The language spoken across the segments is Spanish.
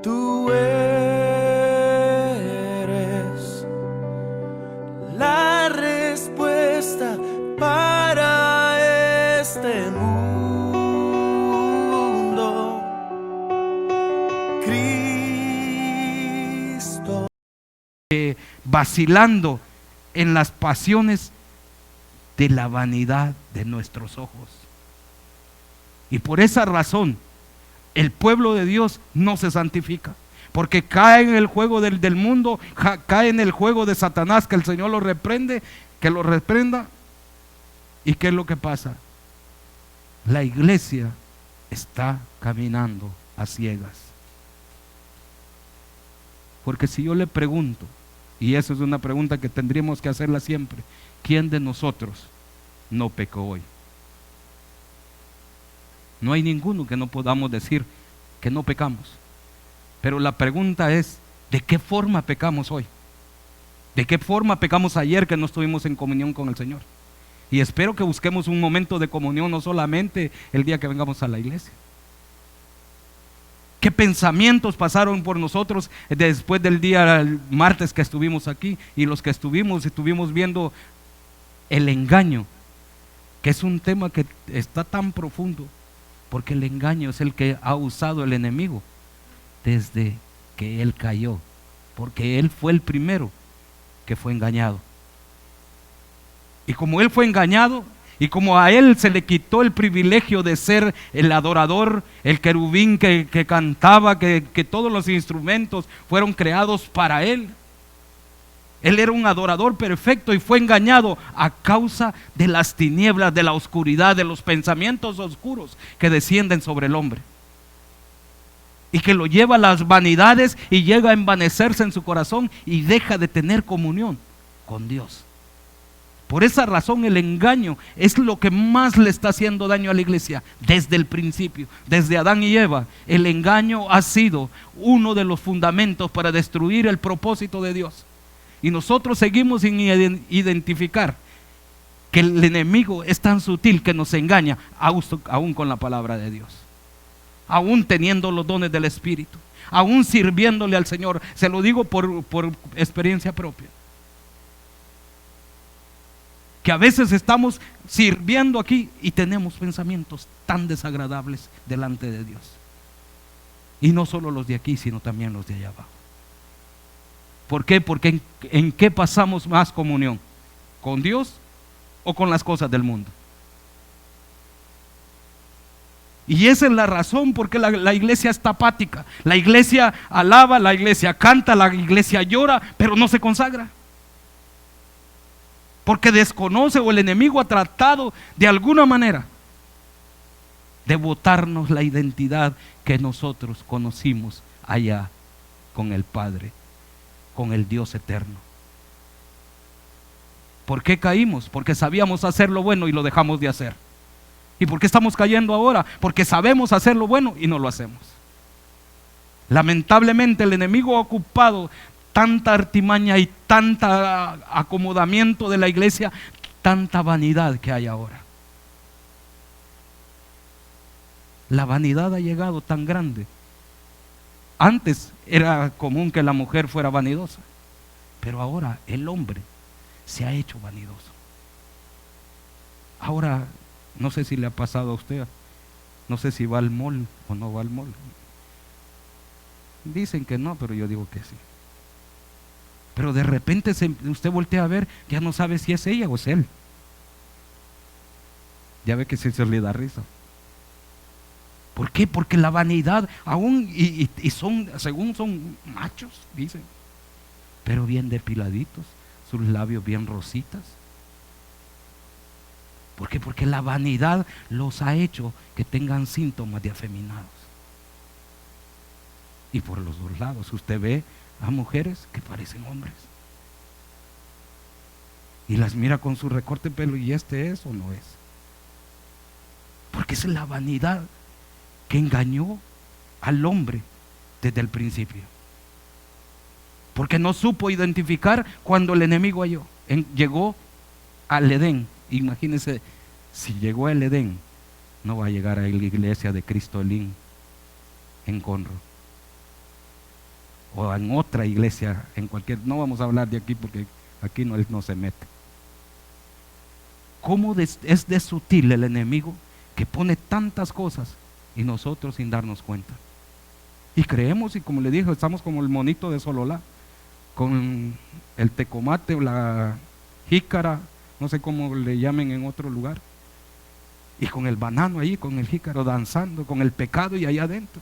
Tú eres la respuesta para este mundo, Cristo. Vacilando en las pasiones de la vanidad de nuestros ojos. Y por esa razón el pueblo de Dios no se santifica, porque cae en el juego del mundo, cae en el juego de Satanás, que el Señor lo reprende, que lo reprenda. ¿Y qué es lo que pasa? La iglesia está caminando a ciegas. Porque si yo le pregunto, y esa es una pregunta que tendríamos que hacerla siempre, ¿quién de nosotros no pecó hoy? No hay ninguno que no podamos decir que no pecamos. Pero la pregunta es, ¿de qué forma pecamos hoy? ¿De qué forma pecamos ayer que no estuvimos en comunión con el Señor? Y espero que busquemos un momento de comunión, no solamente el día que vengamos a la iglesia. ¿Qué pensamientos pasaron por nosotros después del día martes que estuvimos aquí? Y los que estuvimos viendo el engaño, que es un tema que está tan profundo, porque el engaño es el que ha usado el enemigo desde que él cayó, porque él fue el primero que fue engañado. Y como él fue engañado, y como a él se le quitó el privilegio de ser el adorador, el querubín que cantaba, que todos los instrumentos fueron creados para él. Él era un adorador perfecto y fue engañado a causa de las tinieblas, de la oscuridad, de los pensamientos oscuros que descienden sobre el hombre. Y que lo lleva a las vanidades y llega a envanecerse en su corazón y deja de tener comunión con Dios. Por esa razón el engaño es lo que más le está haciendo daño a la iglesia desde el principio, desde Adán y Eva. El engaño ha sido uno de los fundamentos para destruir el propósito de Dios. Y nosotros seguimos sin identificar que el enemigo es tan sutil que nos engaña aún con la palabra de Dios, aún teniendo los dones del Espíritu, aún sirviéndole al Señor. Se lo digo por experiencia propia, que a veces estamos sirviendo aquí y tenemos pensamientos tan desagradables delante de Dios. Y no solo los de aquí, sino también los de allá abajo. ¿Por qué? Porque ¿en qué pasamos más comunión? ¿Con Dios o con las cosas del mundo? Y esa es la razón por qué la iglesia está apática. La iglesia alaba, la iglesia canta, la iglesia llora, pero no se consagra. Porque desconoce, o el enemigo ha tratado de alguna manera de botarnos la identidad que nosotros conocimos allá con el Padre, con el Dios eterno. ¿Por qué caímos? Porque sabíamos hacer lo bueno y lo dejamos de hacer. ¿Y por qué estamos cayendo ahora? Porque sabemos hacer lo bueno y no lo hacemos. Lamentablemente el enemigo ha ocupado tanta artimaña y tanta acomodamiento de la iglesia, tanta vanidad que hay ahora. La vanidad ha llegado tan grande. Antes era común que la mujer fuera vanidosa, pero ahora el hombre se ha hecho vanidoso. Ahora, no sé si le ha pasado a usted, no sé si va al mall o no va al mall. Dicen que no, pero yo digo que sí. Pero de repente usted voltea a ver, ya no sabe si es ella o es él. Ya ve que se le da risa. ¿Por qué? Porque la vanidad aún, y son, según son machos, dicen, pero bien depiladitos, sus labios bien rositas. ¿Por qué? Porque la vanidad los ha hecho que tengan síntomas de afeminados. Y por los dos lados usted ve a mujeres que parecen hombres y las mira con su recorte de pelo, y este es o no es. Porque es la vanidad que engañó al hombre desde el principio, porque no supo identificar cuando el enemigo llegó al Edén. Imagínense, si llegó al Edén, no va a llegar a la iglesia de Cristo en Conroe. o en otra iglesia, en cualquier, no vamos a hablar de aquí porque aquí no, él no se mete. ¿Cómo es de sutil el enemigo que pone tantas cosas y nosotros sin darnos cuenta? Y creemos, y como le dije, estamos como el monito de Sololá, con el tecomate o la jícara, no sé cómo le llamen en otro lugar, y con el banano ahí, con el jícaro danzando, con el pecado y allá adentro.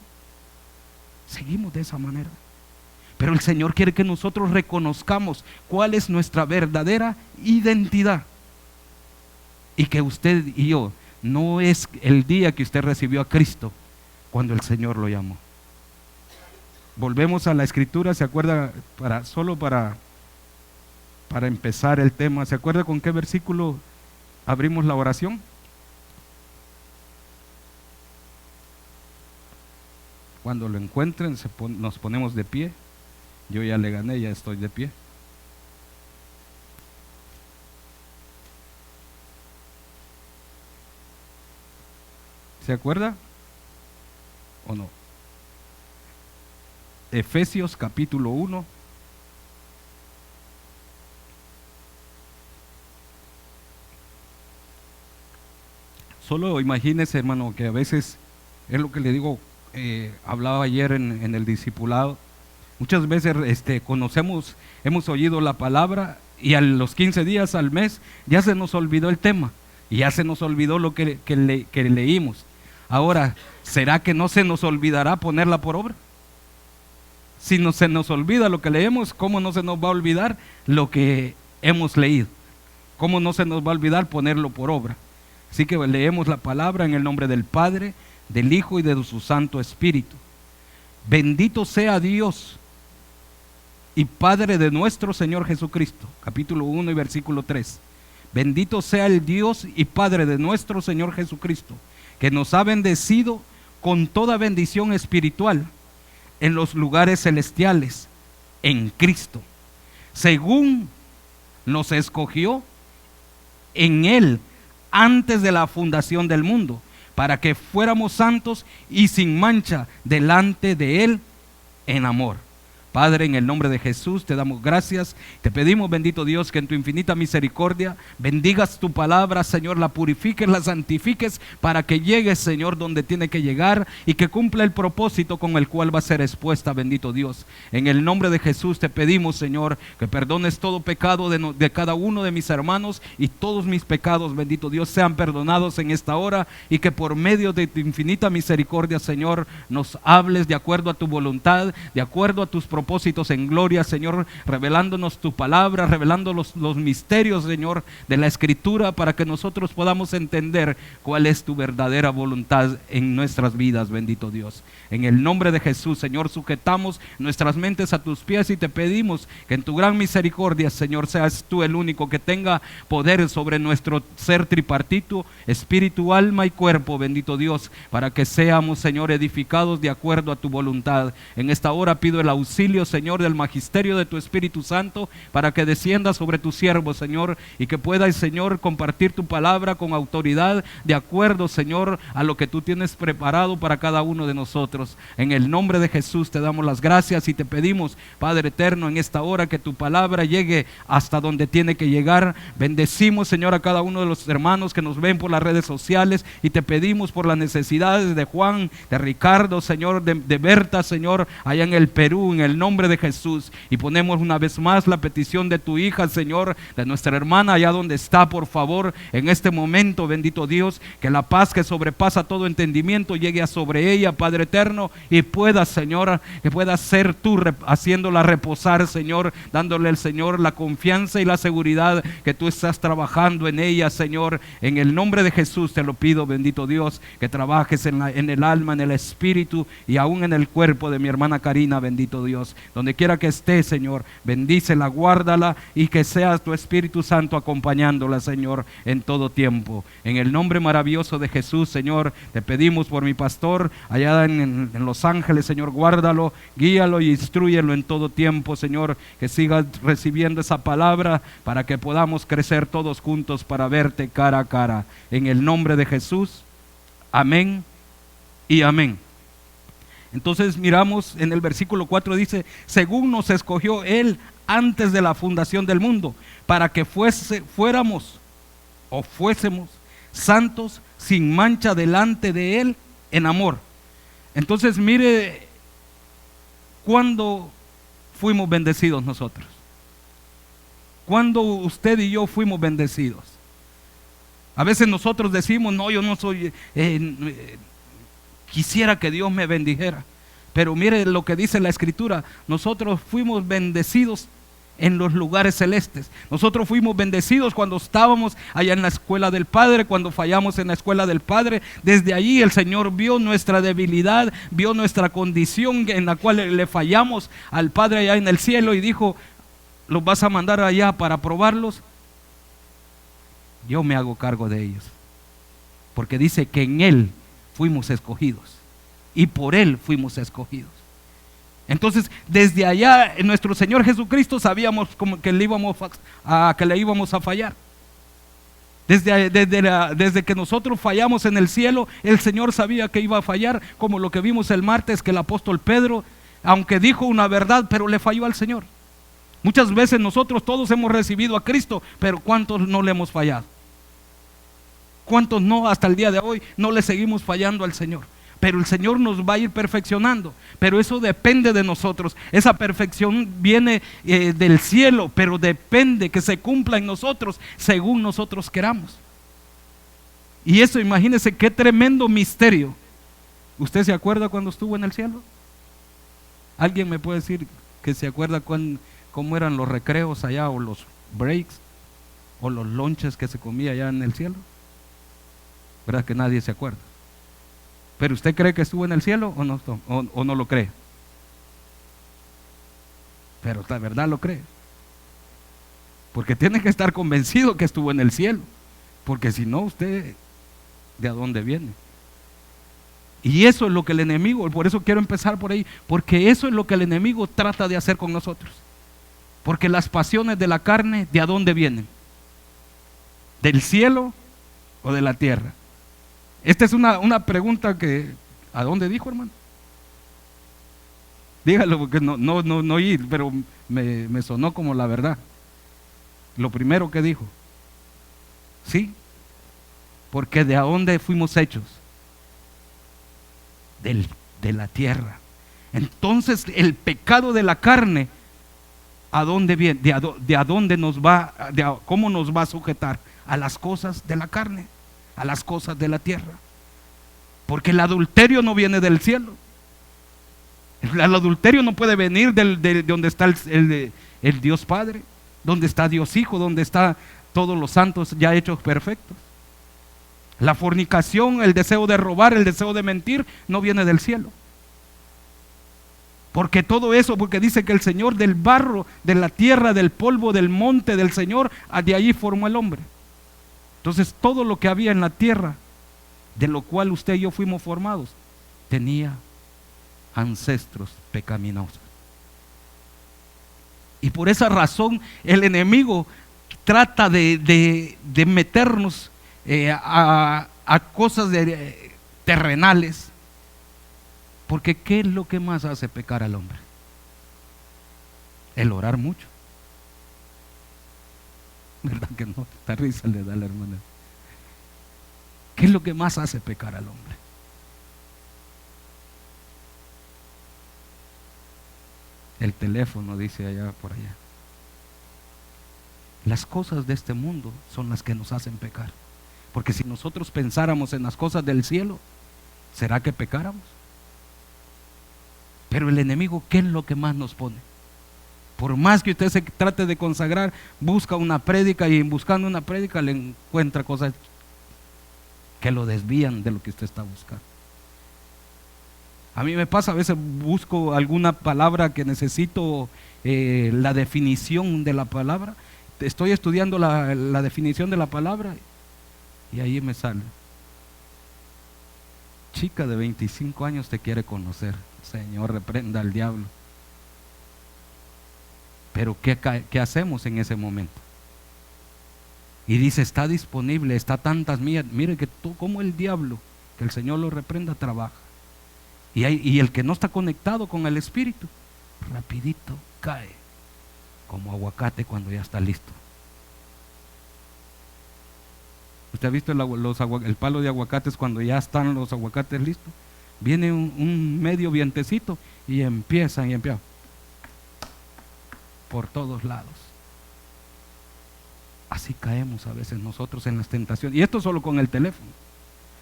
Seguimos de esa manera. Pero el Señor quiere que nosotros reconozcamos cuál es nuestra verdadera identidad. Y que usted y yo, no es el día que usted recibió a Cristo cuando el Señor lo llamó. Volvemos a la escritura, ¿se acuerda? Solo para empezar el tema, ¿se acuerda con qué versículo abrimos la oración? Cuando lo encuentren, nos ponemos de pie. Yo ya le gané, ya estoy de pie. ¿Se acuerda o no? Efesios capítulo 1. Solo imagínese, hermano, que a veces es lo que le digo, hablaba ayer en el discipulado. Muchas veces hemos oído la palabra y a los 15 días, al mes, ya se nos olvidó el tema y ya se nos olvidó lo que leímos. Ahora, ¿será que no se nos olvidará ponerla por obra? Si no se nos olvida lo que leemos, ¿cómo no se nos va a olvidar lo que hemos leído? ¿Cómo no se nos va a olvidar ponerlo por obra? Así que leemos la palabra en el nombre del Padre, del Hijo y de su Santo Espíritu. Bendito sea Dios y Padre de nuestro Señor Jesucristo. Capítulo 1 y versículo 3. Bendito sea el Dios y Padre de nuestro Señor Jesucristo, que nos ha bendecido con toda bendición espiritual en los lugares celestiales en Cristo, según nos escogió en Él antes de la fundación del mundo, para que fuéramos santos y sin mancha delante de Él en amor. Padre, en el nombre de Jesús te damos gracias, te pedimos, bendito Dios, que en tu infinita misericordia bendigas tu palabra, Señor, la purifiques, la santifiques, para que llegue, Señor, donde tiene que llegar y que cumpla el propósito con el cual va a ser expuesta, bendito Dios. En el nombre de Jesús te pedimos, Señor, que perdones todo pecado de cada uno de mis hermanos, y todos mis pecados, bendito Dios, sean perdonados en esta hora, y que por medio de tu infinita misericordia, Señor, nos hables de acuerdo a tu voluntad, de acuerdo a tus propósitos en gloria, Señor, revelándonos tu palabra, revelando los misterios, Señor, de la Escritura, para que nosotros podamos entender cuál es tu verdadera voluntad en nuestras vidas, bendito Dios. En el nombre de Jesús, Señor, sujetamos nuestras mentes a tus pies y te pedimos que en tu gran misericordia, Señor, seas tú el único que tenga poder sobre nuestro ser tripartito, espíritu, alma y cuerpo, bendito Dios, para que seamos, Señor, edificados de acuerdo a tu voluntad. En esta hora pido el auxilio, Señor, del magisterio de tu Espíritu Santo, para que descienda sobre tu siervo, Señor, y que pueda, Señor, compartir tu palabra con autoridad, de acuerdo, Señor, a lo que tú tienes preparado para cada uno de nosotros. En el nombre de Jesús te damos las gracias y te pedimos, Padre eterno, en esta hora que tu palabra llegue hasta donde tiene que llegar. Bendecimos, Señor, a cada uno de los hermanos que nos ven por las redes sociales, y te pedimos por las necesidades de Juan, de Ricardo, Señor, de Berta, Señor, allá en el Perú, en el nombre de Jesús. Y ponemos una vez más la petición de tu hija, Señor, de nuestra hermana allá donde está, por favor, en este momento, bendito Dios, que la paz que sobrepasa todo entendimiento llegue a sobre ella, Padre eterno, y pueda, Señor, que pueda ser tú haciéndola reposar, Señor, dándole al Señor la confianza y la seguridad que tú estás trabajando en ella, Señor. En el nombre de Jesús te lo pido, bendito Dios, que trabajes en el alma, en el espíritu y aún en el cuerpo de mi hermana Karina, bendito Dios. Donde quiera que esté, Señor, bendícela, guárdala, y que sea tu Espíritu Santo acompañándola, Señor, en todo tiempo. En el nombre maravilloso de Jesús, Señor, te pedimos por mi pastor allá en Los Ángeles, Señor, guárdalo, guíalo y instrúyelo en todo tiempo, Señor, que siga recibiendo esa palabra para que podamos crecer todos juntos para verte cara a cara. En el nombre de Jesús, amén y amén. Entonces miramos en el versículo 4 dice, según nos escogió Él antes de la fundación del mundo, para que fuésemos santos sin mancha delante de Él en amor. Entonces mire cuándo fuimos bendecidos nosotros. Cuando usted y yo fuimos bendecidos. A veces nosotros decimos, no, yo no soy, quisiera que Dios me bendijera. Pero mire lo que dice la Escritura, nosotros fuimos bendecidos en los lugares celestes. Nosotros fuimos bendecidos cuando estábamos allá en la escuela del Padre, cuando fallamos en la escuela del Padre. Desde allí el Señor vio nuestra debilidad, vio nuestra condición en la cual le fallamos al Padre allá en el cielo y dijo, ¿los vas a mandar allá para probarlos? Yo me hago cargo de ellos. Porque dice que en Él fuimos escogidos y por Él fuimos escogidos. Entonces, desde allá, nuestro Señor Jesucristo sabíamos que le íbamos a fallar. Desde que nosotros fallamos en el cielo, el Señor sabía que iba a fallar, como lo que vimos el martes, que el apóstol Pedro, aunque dijo una verdad, pero le falló al Señor. Muchas veces nosotros todos hemos recibido a Cristo, pero ¿cuántos no le hemos fallado? ¿Cuántos no hasta el día de hoy no le seguimos fallando al Señor? Pero el Señor nos va a ir perfeccionando, pero eso depende de nosotros. Esa perfección viene del cielo, pero depende que se cumpla en nosotros según nosotros queramos. Y eso, imagínese qué tremendo misterio. ¿Usted se acuerda cuando estuvo en el cielo? ¿Alguien me puede decir que se acuerda cómo eran los recreos allá, o los breaks, o los lunches que se comía allá en el cielo? ¿Verdad que nadie se acuerda? ¿Pero usted cree que estuvo en el cielo o no lo cree? Pero la verdad lo cree. Porque tiene que estar convencido que estuvo en el cielo. Porque si no, usted, ¿de a dónde viene? Y eso es lo que el enemigo, por eso quiero empezar por ahí, porque eso es lo que el enemigo trata de hacer con nosotros. Porque las pasiones de la carne, ¿de a dónde vienen? ¿Del cielo o de la tierra? Esta es una pregunta que, ¿a dónde dijo, hermano? Dígalo, porque no oí, pero me sonó como la verdad. Lo primero que dijo. Sí, porque ¿de a dónde fuimos hechos? De la tierra. Entonces el pecado de la carne, ¿a dónde viene? ¿De a dónde nos va? ¿Cómo nos va a sujetar? A las cosas de la carne, a las cosas de la tierra. Porque el adulterio no viene del cielo. El adulterio no puede venir de donde está el Dios Padre, donde está Dios Hijo, donde está todos los santos ya hechos perfectos. La fornicación, el deseo de robar, el deseo de mentir, no viene del cielo. Porque todo eso, porque dice que el Señor del barro, de la tierra, del polvo, del monte del Señor, de allí formó el hombre. Entonces todo lo que había en la tierra, de lo cual usted y yo fuimos formados, tenía ancestros pecaminosos. Y por esa razón el enemigo trata de meternos a cosas terrenales. Porque ¿qué es lo que más hace pecar al hombre? El orar mucho. ¿Verdad que no? Esta risa le da a la hermana. ¿Qué es lo que más hace pecar al hombre? El teléfono, dice allá por allá. Las cosas de este mundo son las que nos hacen pecar. Porque si nosotros pensáramos en las cosas del cielo, ¿será que pecáramos? Pero el enemigo, ¿qué es lo que más nos pone? Por más que usted se trate de consagrar, busca una prédica, y buscando una prédica le encuentra cosas que lo desvían de lo que usted está buscando. A mí me pasa, a veces busco alguna palabra que necesito la definición de la palabra. Estoy estudiando la definición de la palabra y ahí me sale: chica de 25 años te quiere conocer. Señor, reprenda al diablo. Pero ¿qué hacemos en ese momento? Y dice, está disponible, está tantas millas. Mire que tú, como el diablo, que el Señor lo reprenda, trabaja. Y el que no está conectado con el Espíritu, rapidito cae como aguacate cuando ya está listo. ¿Usted ha visto el palo de aguacates cuando ya están los aguacates listos? Viene un medio vientecito y empiezan por todos lados. Así caemos a veces nosotros en las tentaciones. Y esto solo con el teléfono.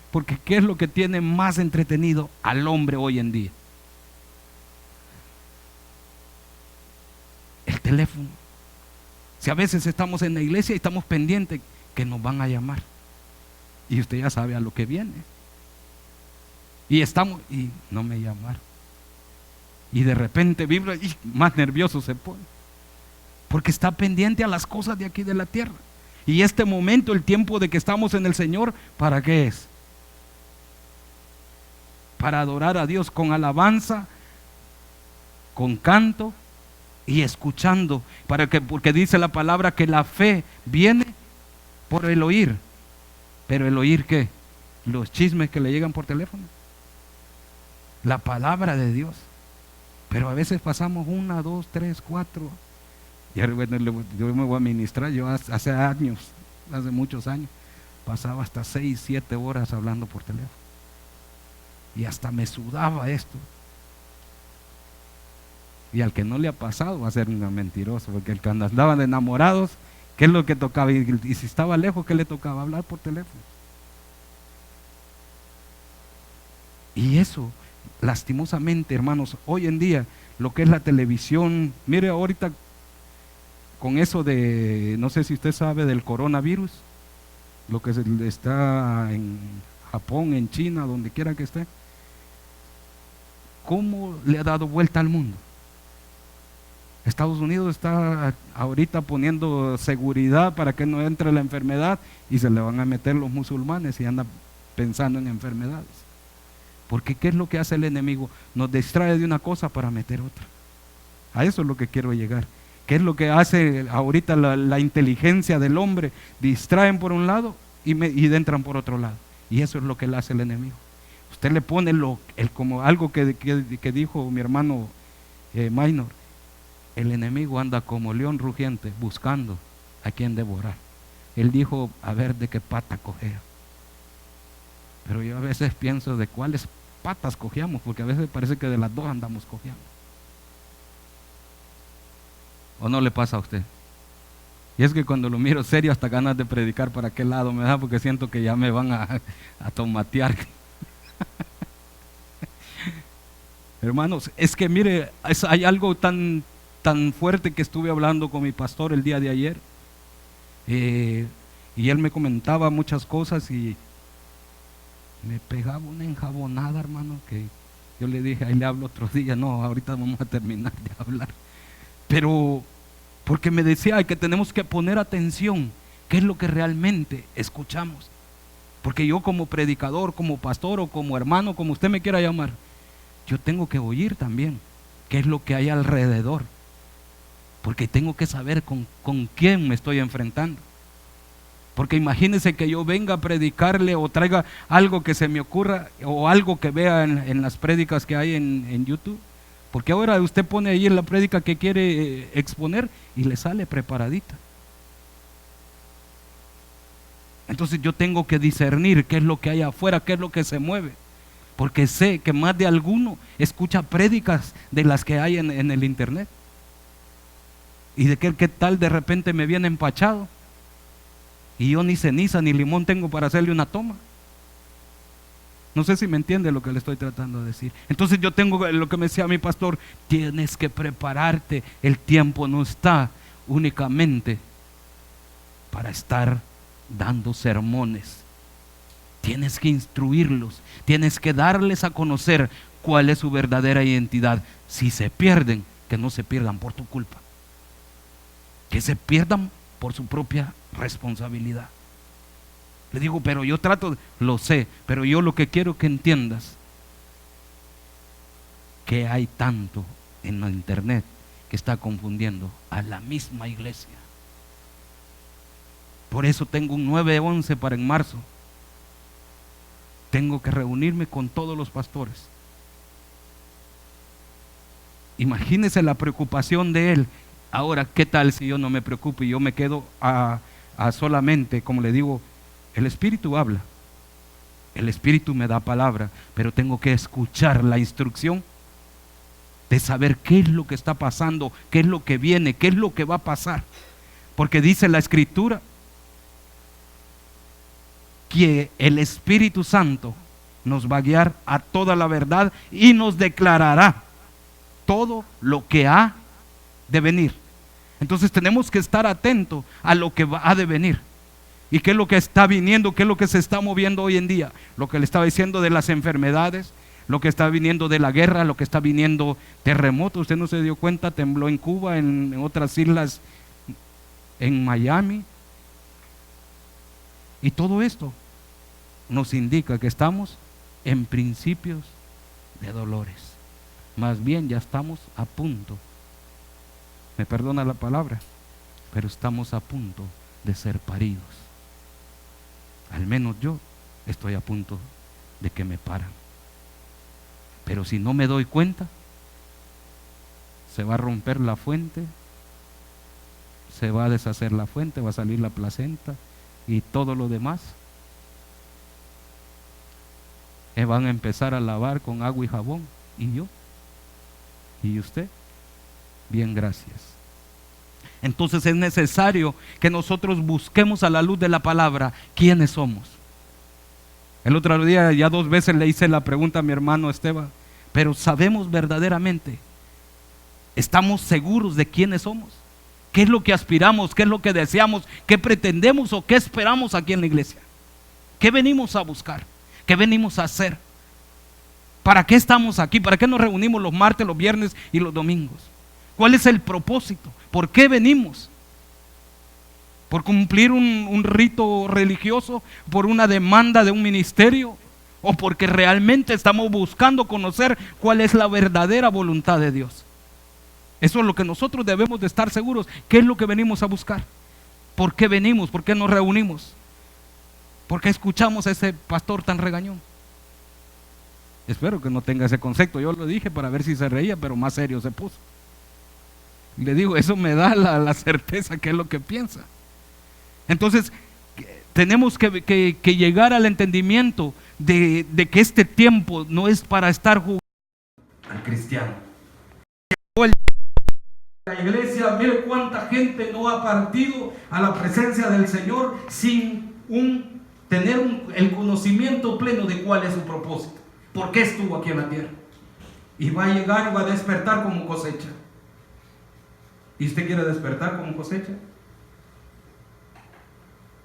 Porque ¿qué es lo que tiene más entretenido al hombre hoy en día? El teléfono. Si a veces estamos en la iglesia y estamos pendientes que nos van a llamar, y usted ya sabe a lo que viene, y no me llamaron, y de repente vibra y más nervioso se pone, porque está pendiente a las cosas de aquí de la tierra. Y este momento, el tiempo de que estamos en el Señor, ¿para qué es? Para adorar a Dios con alabanza, con canto y escuchando, porque dice la palabra que la fe viene por el oír. Pero el oír, ¿qué? Los chismes que le llegan por teléfono, la palabra de Dios. Pero a veces pasamos 1, 2, 3, 4. Y bueno, yo me voy a ministrar. Yo hace años, hace muchos años, pasaba hasta 6, 7 horas hablando por teléfono. Y hasta me sudaba esto. Y al que no le ha pasado va a ser un mentiroso, porque el que andaban enamorados, ¿qué es lo que tocaba? Y si estaba lejos, ¿qué le tocaba? Hablar por teléfono. Y eso, lastimosamente, hermanos, hoy en día, lo que es la televisión, mire ahorita con eso de, no sé si usted sabe del coronavirus, lo que está en Japón, en China, donde quiera que esté, ¿cómo le ha dado vuelta al mundo? Estados Unidos está ahorita poniendo seguridad para que no entre la enfermedad, y se le van a meter los musulmanes y anda pensando en enfermedades. Porque ¿qué es lo que hace el enemigo? Nos distrae de una cosa para meter otra. A eso es lo que quiero llegar. ¿Qué es lo que hace ahorita la inteligencia del hombre? Distraen por un lado y entran por otro lado. Y eso es lo que le hace el enemigo. Usted le pone como algo que dijo mi hermano Minor. El enemigo anda como león rugiente buscando a quien devorar. Él dijo, a ver de qué pata cojea. Pero yo a veces pienso de cuáles patas cojeamos, porque a veces parece que de las dos andamos cojeando. ¿O no le pasa a usted? Y es que cuando lo miro serio, hasta ganas de predicar para qué lado me da, porque siento que ya me van a tomatear. Hermanos, es que mire, hay algo tan fuerte que estuve hablando con mi pastor el día de ayer, y él me comentaba muchas cosas y me pegaba una enjabonada, hermano, que yo le dije, ahí le hablo otro día. No, ahorita vamos a terminar de hablar. Pero porque me decía que tenemos que poner atención, qué es lo que realmente escuchamos. Porque yo como predicador, como pastor o como hermano, como usted me quiera llamar, yo tengo que oír también qué es lo que hay alrededor. Porque tengo que saber con quién me estoy enfrentando. Porque imagínese que yo venga a predicarle o traiga algo que se me ocurra o algo que vea en las prédicas que hay en YouTube. Porque ahora usted pone ahí en la prédica que quiere exponer y le sale preparadita. Entonces yo tengo que discernir qué es lo que hay afuera, qué es lo que se mueve. Porque sé que más de alguno escucha prédicas de las que hay en el internet. Y de qué tal de repente me viene empachado y yo ni ceniza ni limón tengo para hacerle una toma. No sé si me entiende lo que le estoy tratando de decir. Entonces yo tengo lo que me decía mi pastor, tienes que prepararte. El tiempo no está únicamente para estar dando sermones. Tienes que instruirlos, tienes que darles a conocer cuál es su verdadera identidad. Si se pierden, que no se pierdan por tu culpa, que se pierdan por su propia responsabilidad. Le digo, pero yo lo sé, pero yo lo que quiero que entiendas, que hay tanto en la internet que está confundiendo a la misma iglesia. Por eso tengo un 9-11 para en marzo. Tengo que reunirme con todos los pastores Imagínese la preocupación de él. Ahora, ¿qué tal si yo no me preocupo y yo me quedo a solamente, como le digo, el Espíritu habla, el Espíritu me da palabra, pero tengo que escuchar la instrucción de saber qué es lo que está pasando, qué es lo que viene, qué es lo que va a pasar? Porque dice la Escritura que el Espíritu Santo nos va a guiar a toda la verdad y nos declarará todo lo que ha de venir. Entonces tenemos que estar atentos a lo que ha de venir. ¿Y qué es lo que está viniendo? ¿Qué es lo que se está moviendo hoy en día? Lo que le estaba diciendo de las enfermedades, lo que está viniendo de la guerra, lo que está viniendo terremotos. Usted no se dio cuenta, tembló en Cuba, en otras islas, en Miami. Y todo esto nos indica que estamos en principios de dolores. Más bien ya estamos a punto, me perdona la palabra, pero estamos a punto de ser paridos. Al menos yo estoy a punto de que me paran. Pero si no me doy cuenta, se va a romper la fuente, se va a deshacer la fuente, va a salir la placenta y todo lo demás. Van a empezar a lavar con agua y jabón. ¿Y yo? ¿Y usted? Bien, gracias. Entonces es necesario que nosotros busquemos a la luz de la palabra quiénes somos. El otro día ya 2 veces le hice la pregunta a mi hermano Esteban, pero ¿sabemos verdaderamente? ¿Estamos seguros de quiénes somos? ¿Qué es lo que aspiramos? ¿Qué es lo que deseamos? ¿Qué pretendemos o qué esperamos aquí en la iglesia? ¿Qué venimos a buscar? ¿Qué venimos a hacer? ¿Para qué estamos aquí? ¿Para qué nos reunimos los martes, los viernes y los domingos? ¿Cuál es el propósito? ¿Por qué venimos? ¿Por cumplir un rito religioso? ¿Por una demanda de un ministerio? ¿O porque realmente estamos buscando conocer cuál es la verdadera voluntad de Dios? Eso es lo que nosotros debemos de estar seguros. ¿Qué es lo que venimos a buscar? ¿Por qué venimos? ¿Por qué nos reunimos? ¿Por qué escuchamos a ese pastor tan regañón? Espero que no tenga ese concepto. Yo lo dije para ver si se reía, pero más serio se puso. Le digo, eso me da la certeza que es lo que piensa. Entonces, tenemos que llegar al entendimiento de que este tiempo no es para estar jugando al cristiano. La iglesia, mire cuánta gente no ha partido a la presencia del Señor sin tener el conocimiento pleno de cuál es su propósito. ¿Por qué estuvo aquí en la tierra? Y va a llegar y va a despertar como cosecha. ¿Y usted quiere despertar como cosecha?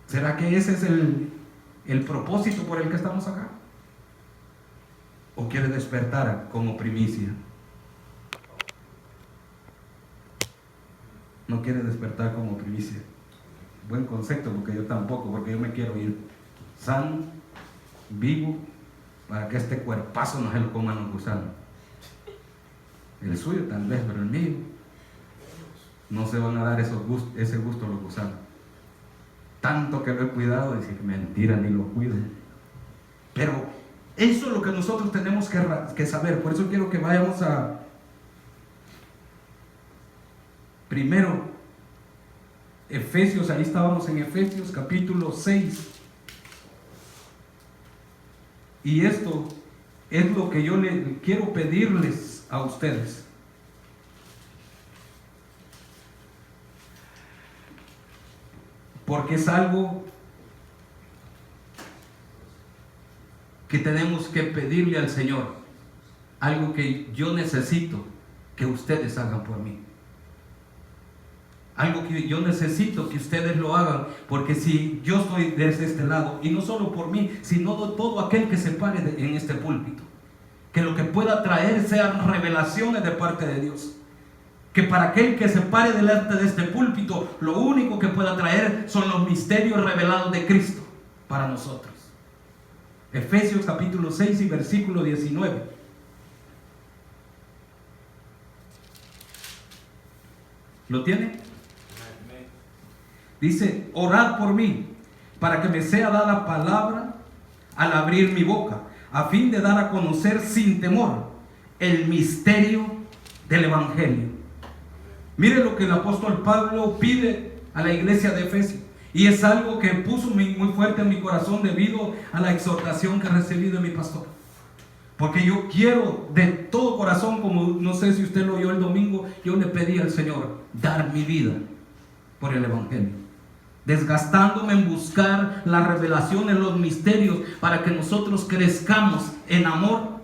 ¿Será que ese es el propósito por el que estamos acá? ¿O quiere despertar como primicia? No quiere despertar como primicia. Buen concepto, porque yo tampoco, porque yo me quiero ir sano, vivo, para que este cuerpazo no se lo coman los gusanos. El suyo tal vez, pero el mío no se van a dar ese gusto a los gusanos. Tanto que lo he cuidado, decir mentira, ni lo cuido. Pero eso es lo que nosotros tenemos que saber. Por eso quiero que vayamos a primero Efesios. Ahí estábamos en Efesios capítulo 6. Y esto es lo que yo le quiero pedirles a ustedes. Porque es algo que tenemos que pedirle al Señor. Algo que yo necesito que ustedes hagan por mí. Algo que yo necesito que ustedes lo hagan, porque si yo estoy desde este lado, y no solo por mí, sino de todo aquel que se pare en este púlpito, que lo que pueda traer sean revelaciones de parte de Dios. Que para aquel que se pare delante de este púlpito, lo único que pueda traer son los misterios revelados de Cristo para nosotros. Efesios capítulo 6 y versículo 19. ¿Lo tiene? Dice, orad por mí, para que me sea dada palabra al abrir mi boca, a fin de dar a conocer sin temor el misterio del Evangelio. Mire lo que el apóstol Pablo pide a la iglesia de Efesios. Y es algo que puso muy fuerte en mi corazón debido a la exhortación que recibí de mi pastor. Porque yo quiero de todo corazón, como no sé si usted lo oyó el domingo, yo le pedí al Señor dar mi vida por el Evangelio, desgastándome en buscar la revelación en los misterios para que nosotros crezcamos en amor,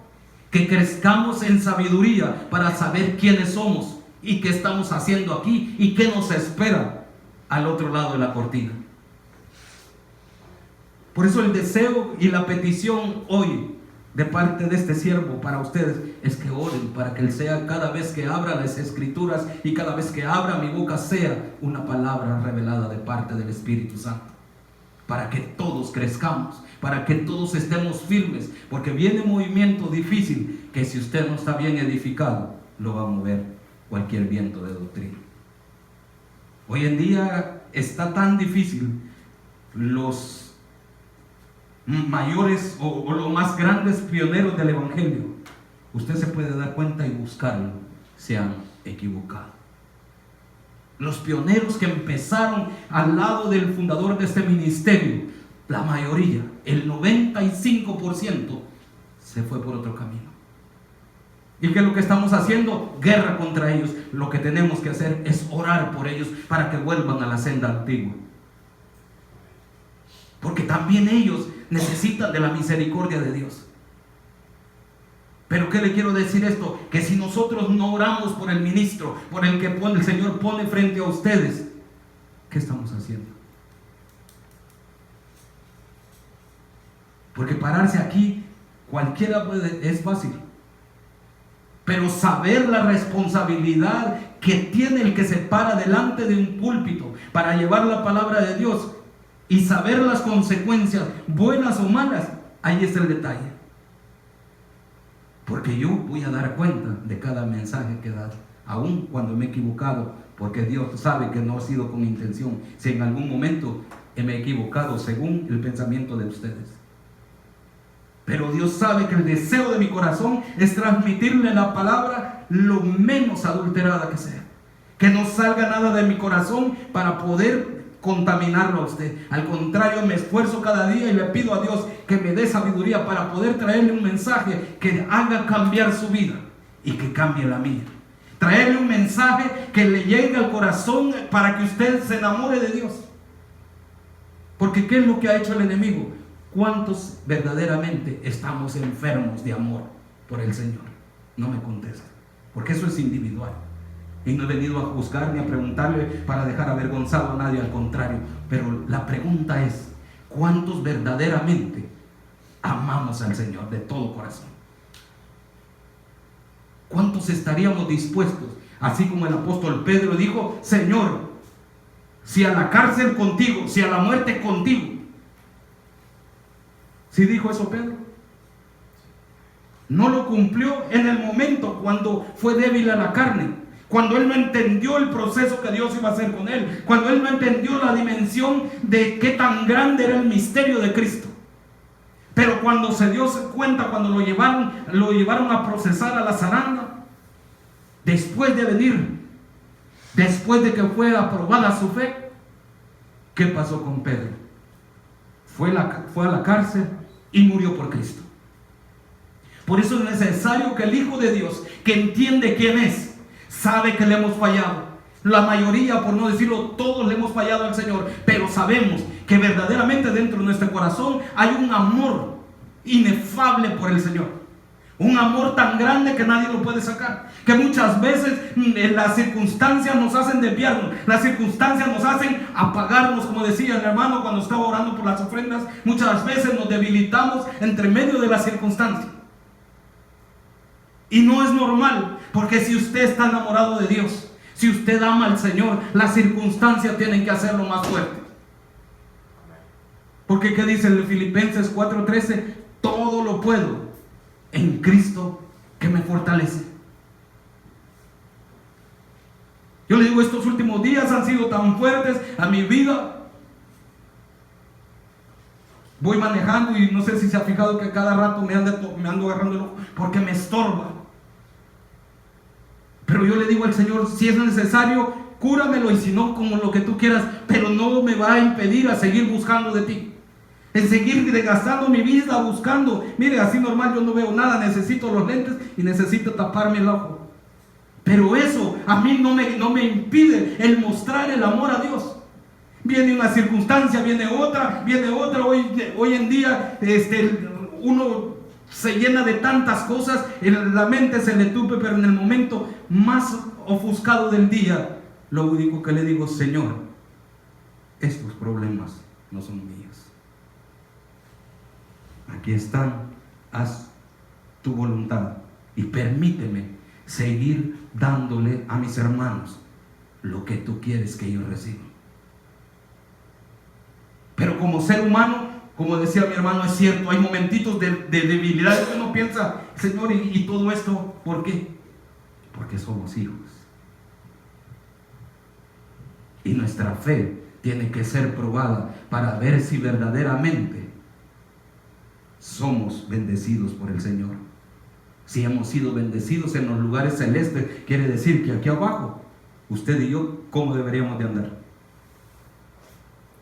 que crezcamos en sabiduría para saber quiénes somos y qué estamos haciendo aquí y qué nos espera al otro lado de la cortina. Por eso el deseo y la petición hoy de parte de este siervo para ustedes es que oren para que Él sea, cada vez que abra las escrituras y cada vez que abra mi boca, sea una palabra revelada de parte del Espíritu Santo, para que todos crezcamos, para que todos estemos firmes, porque viene movimiento difícil que si usted no está bien edificado, lo va a mover cualquier viento de doctrina. Hoy en día está tan difícil. Los mayores o los más grandes pioneros del Evangelio, usted se puede dar cuenta y buscarlo, se han equivocado. Los pioneros que empezaron al lado del fundador de este ministerio, la mayoría, el 95%, se fue por otro camino. ¿Y qué es lo que estamos haciendo? Guerra contra ellos. Lo que tenemos que hacer es orar por ellos para que vuelvan a la senda antigua. Porque también ellos necesitan de la misericordia de Dios. Pero ¿qué le quiero decir esto? Que si nosotros no oramos por el ministro, por el que el Señor pone frente a ustedes, ¿qué estamos haciendo? Porque pararse aquí, cualquiera es fácil. Pero saber la responsabilidad que tiene el que se para delante de un púlpito para llevar la palabra de Dios, y saber las consecuencias, buenas o malas, ahí está el detalle. Porque yo voy a dar cuenta de cada mensaje que he dado, aun cuando me he equivocado, porque Dios sabe que no ha sido con intención. Si en algún momento me he equivocado según el pensamiento de ustedes, pero Dios sabe que el deseo de mi corazón es transmitirle la palabra lo menos adulterada que sea, que no salga nada de mi corazón para poder contaminarlo a usted. Al contrario, me esfuerzo cada día y le pido a Dios que me dé sabiduría para poder traerle un mensaje que haga cambiar su vida y que cambie la mía. Traerle un mensaje que le llegue al corazón para que usted se enamore de Dios. Porque ¿qué es lo que ha hecho el enemigo? ¿Cuántos verdaderamente estamos enfermos de amor por el Señor? No me contesta, porque eso es individual. Y no he venido a juzgar ni a preguntarle para dejar avergonzado a nadie, al contrario. Pero la pregunta es, ¿cuántos verdaderamente amamos al Señor de todo corazón? ¿Cuántos estaríamos dispuestos, así como el apóstol Pedro dijo, Señor, si a la cárcel contigo, si a la muerte contigo? ¿Sí dijo eso Pedro? No lo cumplió en el momento cuando fue débil a la carne, cuando él no entendió el proceso que Dios iba a hacer con él, cuando él no entendió la dimensión de qué tan grande era el misterio de Cristo. Pero cuando se dio cuenta, cuando lo llevaron a procesar a la zaranda, después de venir, después de que fue aprobada su fe, ¿qué pasó con Pedro? Fue a la cárcel y murió por Cristo. Por eso es necesario que el Hijo de Dios, que entiende quién es, sabe que le hemos fallado. La mayoría, por no decirlo todos, le hemos fallado al Señor, pero sabemos que verdaderamente dentro de nuestro corazón hay un amor inefable por el Señor, un amor tan grande que nadie lo puede sacar, que muchas veces las circunstancias nos hacen desviarnos, las circunstancias nos hacen apagarnos, como decía el hermano cuando estaba orando por las ofrendas. Muchas veces nos debilitamos entre medio de las circunstancias, y no es normal, porque si usted está enamorado de Dios, si usted ama al Señor, las circunstancias tienen que hacerlo más fuerte. Porque ¿qué dice el Filipenses 4:13? Todo lo puedo en Cristo que me fortalece. Yo le digo, estos últimos días han sido tan fuertes a mi vida. Voy manejando y no sé si se ha fijado que cada rato me ando agarrando el ojo porque me estorba. Pero yo le digo al Señor, si es necesario, cúramelo, y si no, como lo que tú quieras, pero no me va a impedir a seguir buscando de ti. En seguir desgastando mi vida buscando. Mire, así normal yo no veo nada, necesito los lentes y necesito taparme el ojo. Pero eso a mí no me impide el mostrar el amor a Dios. Viene una circunstancia, viene otra. Hoy en día uno se llena de tantas cosas, la mente se le tupe, pero en el momento más ofuscado del día, lo único que le digo: Señor, estos problemas no son míos. Aquí están, haz tu voluntad y permíteme seguir dándole a mis hermanos lo que tú quieres que ellos reciban. Pero como ser humano, como decía mi hermano, es cierto, hay momentitos de debilidad que uno piensa: Señor, y todo esto, ¿por qué? Porque somos hijos. Y nuestra fe tiene que ser probada para ver si verdaderamente somos bendecidos por el Señor. Si hemos sido bendecidos en los lugares celestes, quiere decir que aquí abajo, usted y yo, ¿cómo deberíamos de andar?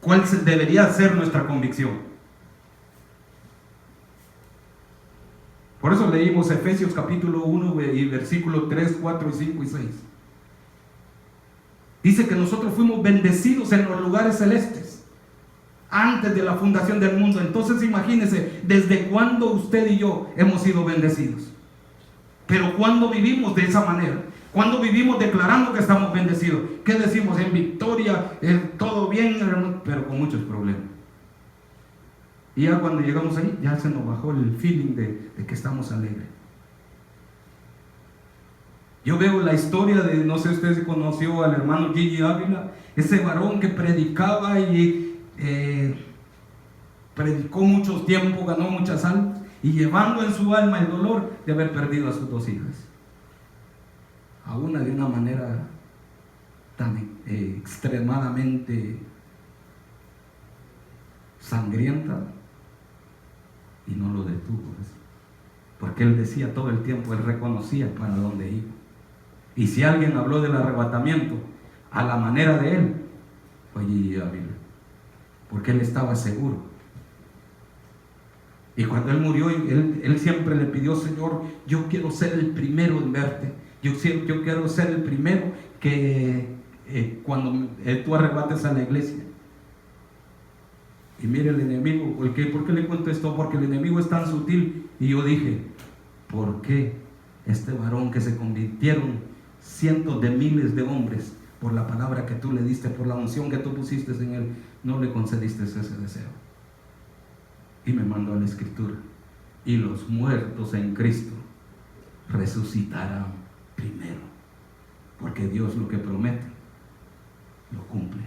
¿Cuál debería ser nuestra convicción? Por eso leímos Efesios capítulo 1 y versículos 3, 4, 5 y 6. Dice que nosotros fuimos bendecidos en los lugares celestes antes de la fundación del mundo. Entonces imagínense, ¿desde cuándo usted y yo hemos sido bendecidos? Pero ¿cuándo vivimos de esa manera? ¿Cuándo vivimos declarando que estamos bendecidos? ¿Qué decimos? En victoria, todo bien, pero con muchos problemas. Y ya cuando llegamos ahí, ya se nos bajó el feeling de que estamos alegres. Yo veo la historia de, no sé si usted conoció al hermano Gigi Ávila, ese varón que predicaba y predicó mucho tiempo, ganó muchas almas, y llevando en su alma el dolor de haber perdido a sus dos hijas, a una de una manera tan extremadamente sangrienta, y no lo detuvo eso, porque él decía todo el tiempo, él reconocía para dónde iba. Y si alguien habló del arrebatamiento a la manera de él, fue Gigi Ávila, porque él estaba seguro. Y cuando él murió, él siempre le pidió: Señor, yo quiero ser el primero en verte. Yo quiero ser el primero que cuando tú arrebates a la iglesia. Y mire, el enemigo, ¿por qué le cuento esto? Porque el enemigo es tan sutil. Y yo dije: ¿por qué este varón que se convirtieron cientos de miles de hombres por la palabra que tú le diste, por la unción que tú pusiste en él, no le concediste ese deseo? Y me mandó a la escritura: y los muertos en Cristo resucitarán primero, porque Dios lo que promete lo cumple.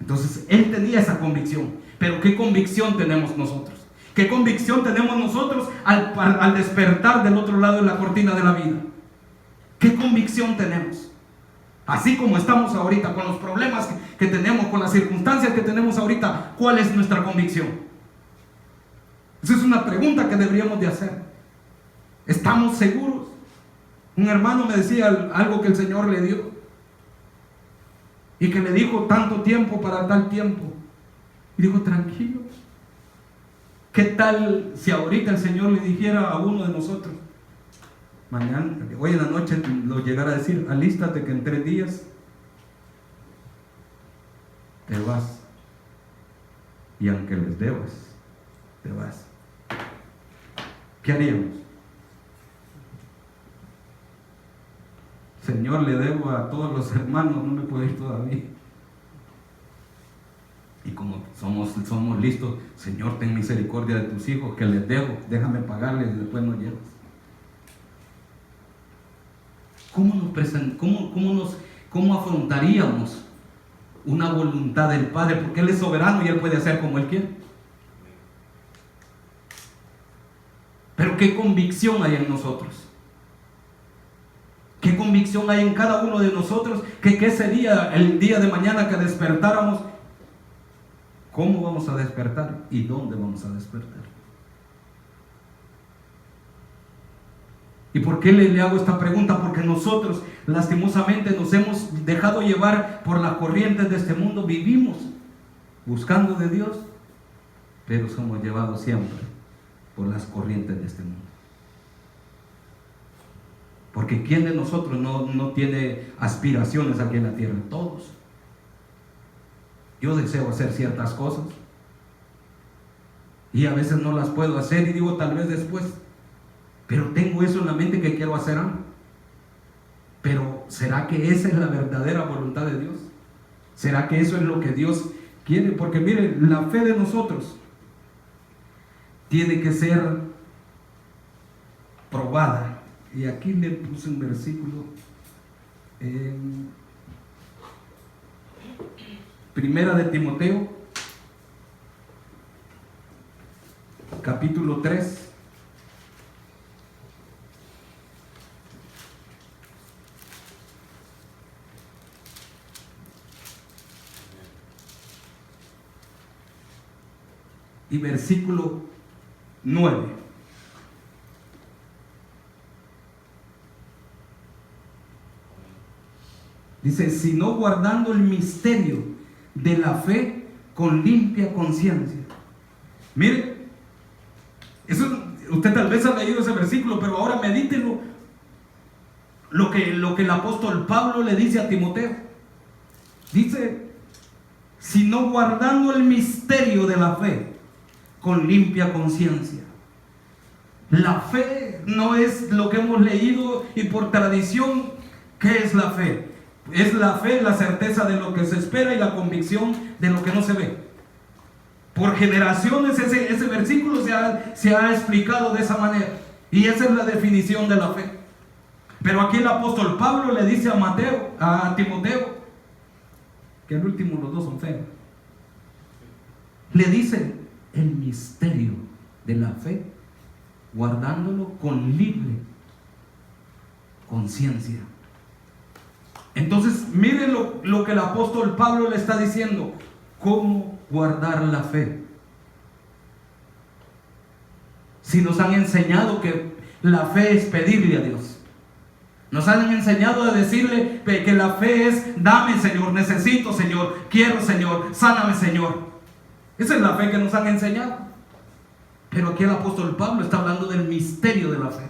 Entonces él tenía esa convicción. Pero ¿qué convicción tenemos nosotros? ¿Qué convicción tenemos nosotros al despertar del otro lado de la cortina de la vida? ¿Qué convicción tenemos? Así como estamos ahorita, con los problemas que tenemos, con las circunstancias que tenemos ahorita, ¿cuál es nuestra convicción? Esa es una pregunta que deberíamos de hacer. ¿Estamos seguros? Un hermano me decía algo que el Señor le dio, y que le dijo: tanto tiempo para tal tiempo. Y dijo: tranquilo. ¿Qué tal si ahorita el Señor le dijera a uno de nosotros, mañana, hoy en la noche, lo llegara a decir: alístate que en 3 días te vas, y aunque les debas, te vas? ¿Qué haríamos? Señor, le debo a todos los hermanos, no me puedo ir todavía. Y como somos listos: Señor, ten misericordia de tus hijos que les debo, déjame pagarles y después nos llevas. ¿Cómo afrontaríamos una voluntad del Padre? Porque Él es soberano y Él puede hacer como Él quiere. Pero ¿qué convicción hay en nosotros? ¿Qué convicción hay en cada uno de nosotros? ¿Qué sería el día de mañana que despertáramos? ¿Cómo vamos a despertar? ¿Y dónde vamos a despertar? ¿Y por qué le hago esta pregunta? Porque nosotros lastimosamente nos hemos dejado llevar por las corrientes de este mundo. Vivimos buscando de Dios, pero somos llevados siempre por las corrientes de este mundo. Porque ¿quién de nosotros no tiene aspiraciones aquí en la tierra? Todos. Yo deseo hacer ciertas cosas y a veces no las puedo hacer y digo tal vez después, pero tengo eso en la mente que quiero hacer algo. Pero ¿será que esa es la verdadera voluntad de Dios? ¿Será que eso es lo que Dios quiere? Porque mire, la fe de nosotros tiene que ser probada. Y aquí le puse un versículo en Primera de Timoteo, capítulo 3. Y versículo 9. Dice, sino guardando el misterio de la fe con limpia conciencia. Mire, eso, usted tal vez ha leído ese versículo, pero ahora medítelo. Lo que el apóstol Pablo le dice a Timoteo. Dice, sino guardando el misterio de la fe con limpia conciencia. La fe no es lo que hemos leído y por tradición. ¿Qué es la fe? Es la fe, la certeza de lo que se espera y la convicción de lo que no se ve. Por generaciones ese versículo se ha explicado de esa manera. Y esa es la definición de la fe. Pero aquí el apóstol Pablo le dice a Timoteo, que al último los dos son feos. Le dice el misterio de la fe, guardándolo con libre conciencia. Entonces, miren lo que el apóstol Pablo le está diciendo. ¿Cómo guardar la fe? Si nos han enseñado que la fe es pedirle a Dios. Nos han enseñado a decirle que la fe es, dame Señor, necesito Señor, quiero Señor, sáname Señor. Esa es la fe que nos han enseñado. Pero aquí el apóstol Pablo está hablando del misterio de la fe.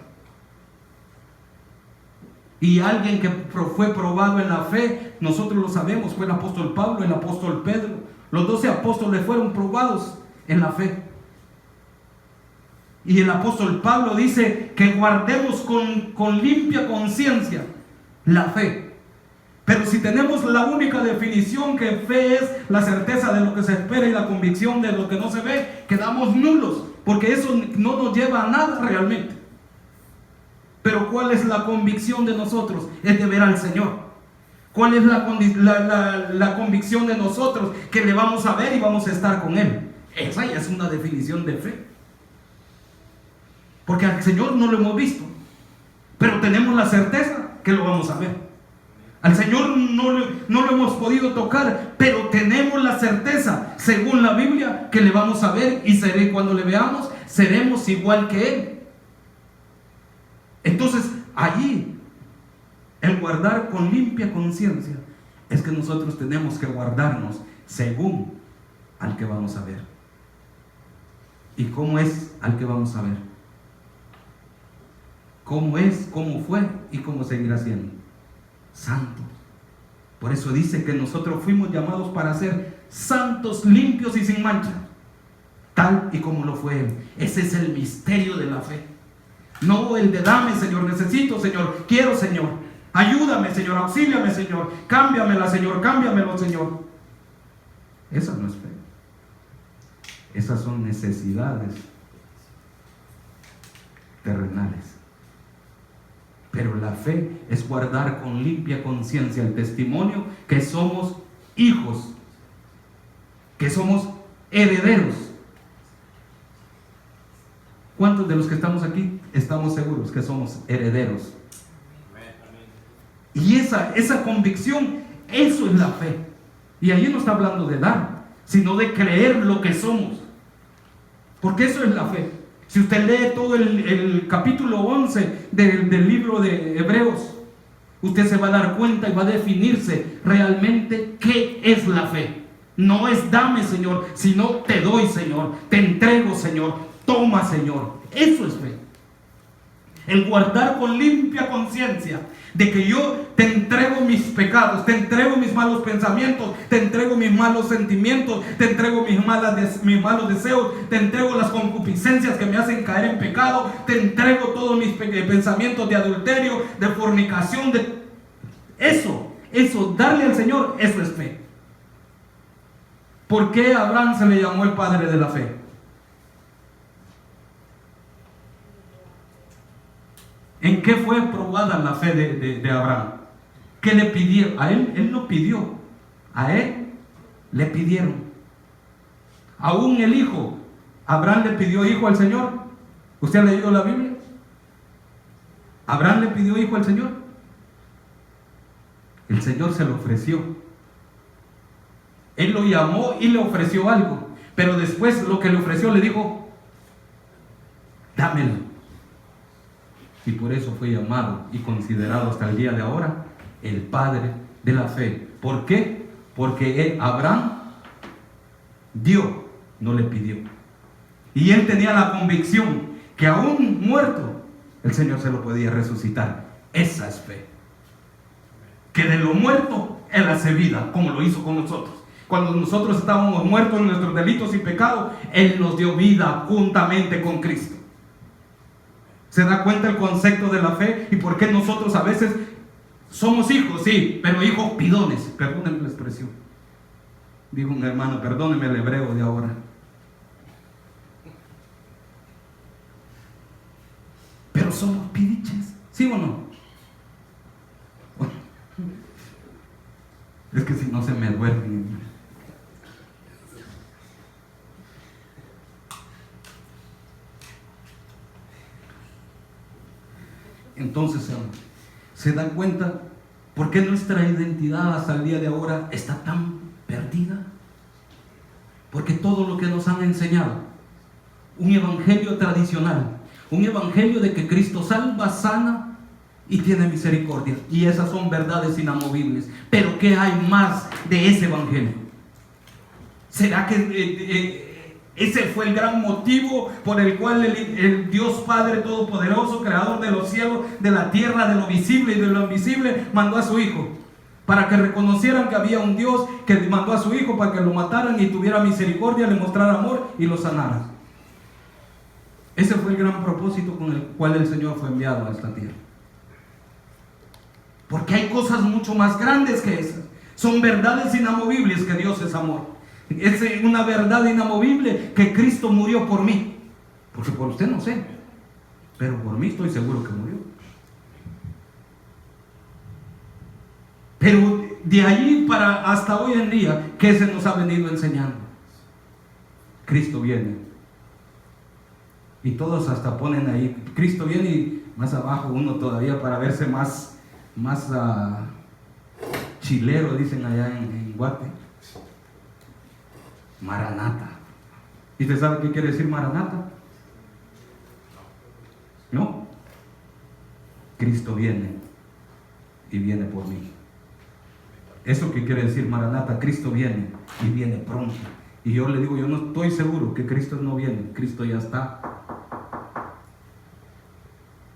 Y alguien que fue probado en la fe, nosotros lo sabemos, fue el apóstol Pablo, el apóstol Pedro. Los 12 apóstoles fueron probados en la fe. Y el apóstol Pablo dice que guardemos con limpia conciencia la fe. Pero si tenemos la única definición que fe es la certeza de lo que se espera y la convicción de lo que no se ve, quedamos nulos, porque eso no nos lleva a nada realmente. Pero ¿cuál es la convicción de nosotros? Es de ver al Señor. ¿Cuál es la convicción de nosotros? Que le vamos a ver y vamos a estar con Él. Esa ya es una definición de fe. Porque al Señor no lo hemos visto, pero tenemos la certeza que lo vamos a ver. Al Señor no lo hemos podido tocar, pero tenemos la certeza, según la Biblia, que le vamos a ver y cuando le veamos, seremos igual que Él. Entonces, allí, el guardar con limpia conciencia, es que nosotros tenemos que guardarnos según al que vamos a ver. ¿Y cómo es al que vamos a ver? ¿Cómo es, cómo fue y cómo seguirá siendo? Santos. Por eso dice que nosotros fuimos llamados para ser santos, limpios y sin mancha, tal y como lo fue Él. Ese es el misterio de la fe. No el de dame Señor, necesito Señor, quiero Señor, ayúdame Señor, auxíliame Señor, cámbiamela Señor, cámbiamelo Señor. Esa no es fe. Esas son necesidades terrenales. Pero la fe es guardar con limpia conciencia el testimonio que somos hijos, que somos herederos. ¿Cuántos de los que estamos aquí estamos seguros que somos herederos? Y esa convicción, eso es la fe. Y ahí no está hablando de dar, sino de creer lo que somos. Porque eso es la fe. Si usted lee todo el capítulo 11 del libro de Hebreos, usted se va a dar cuenta y va a definirse realmente qué es la fe. No es dame, Señor, sino te doy, Señor, te entrego, Señor, toma, Señor. Eso es fe. El guardar con limpia conciencia de que yo te entrego mis pecados, te entrego mis malos pensamientos, te entrego mis malos sentimientos, te entrego mis malos deseos, te entrego las concupiscencias que me hacen caer en pecado, te entrego todos mis pensamientos de adulterio, de fornicación, eso, darle al Señor, eso es fe. ¿Por qué a Abraham se le llamó el padre de la fe? ¿En qué fue probada la fe de Abraham? ¿Qué le pidieron? A él no pidió, a él le pidieron. Aún el hijo, Abraham le pidió hijo al Señor. ¿Usted ha leído la Biblia? ¿Abraham le pidió hijo al Señor? El Señor se lo ofreció. Él lo llamó y le ofreció algo, pero después lo que le ofreció le dijo, dámelo. Y por eso fue llamado y considerado hasta el día de ahora el padre de la fe. ¿Por qué? Porque Abraham dio, no le pidió. Y él tenía la convicción que aún muerto, el Señor se lo podía resucitar. Esa es fe. Que de lo muerto Él hace vida, como lo hizo con nosotros. Cuando nosotros estábamos muertos en nuestros delitos y pecados, Él nos dio vida juntamente con Cristo. ¿Se da cuenta el concepto de la fe? Y por qué nosotros a veces somos hijos, sí, pero hijos pidones. Perdónenme la expresión. Dijo un hermano, perdónenme el hebreo de ahora. Pero somos pidiches, ¿sí o no? Bueno, es que si no se me duermen. Entonces, ¿se dan cuenta por qué nuestra identidad hasta el día de ahora está tan perdida? Porque todo lo que nos han enseñado, un evangelio tradicional, un evangelio de que Cristo salva, sana y tiene misericordia, y esas son verdades inamovibles. Pero ¿qué hay más de ese evangelio? ¿Será que ese fue el gran motivo por el cual el Dios Padre Todopoderoso, Creador de los cielos, de la tierra, de lo visible y de lo invisible, mandó a su Hijo? Para que reconocieran que había un Dios que mandó a su Hijo para que lo mataran y tuviera misericordia, le mostrara amor y lo sanara. Ese fue el gran propósito con el cual el Señor fue enviado a esta tierra. Porque hay cosas mucho más grandes que esas. Son verdades inamovibles que Dios es amor. Es una verdad inamovible que Cristo murió por mí. Porque por usted no sé, pero por mí estoy seguro que murió. Pero de allí para hasta hoy en día, ¿qué se nos ha venido enseñando? Cristo viene. Y todos hasta ponen ahí, Cristo viene, y más abajo uno todavía para verse más chilero, dicen allá en Guate. Maranata. ¿Y usted sabe qué quiere decir Maranata? ¿No? Cristo viene y viene por mí. ¿Eso qué quiere decir Maranata? Cristo viene y viene pronto. Y yo le digo, yo no estoy seguro que Cristo no viene. Cristo ya está.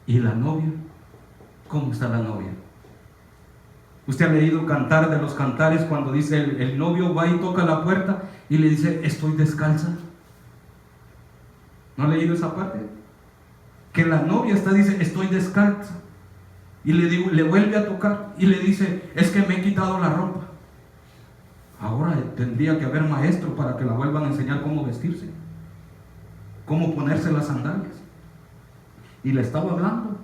¿Y la novia? ¿Cómo está la novia? Usted ha leído Cantar de los Cantares cuando dice el novio va y toca la puerta y le dice, estoy descalza. ¿No ha leído esa parte? Que la novia dice, estoy descalza. Y le vuelve a tocar y le dice, es que me he quitado la ropa. Ahora tendría que haber maestro para que la vuelvan a enseñar cómo vestirse, cómo ponerse las sandalias. Y le estaba hablando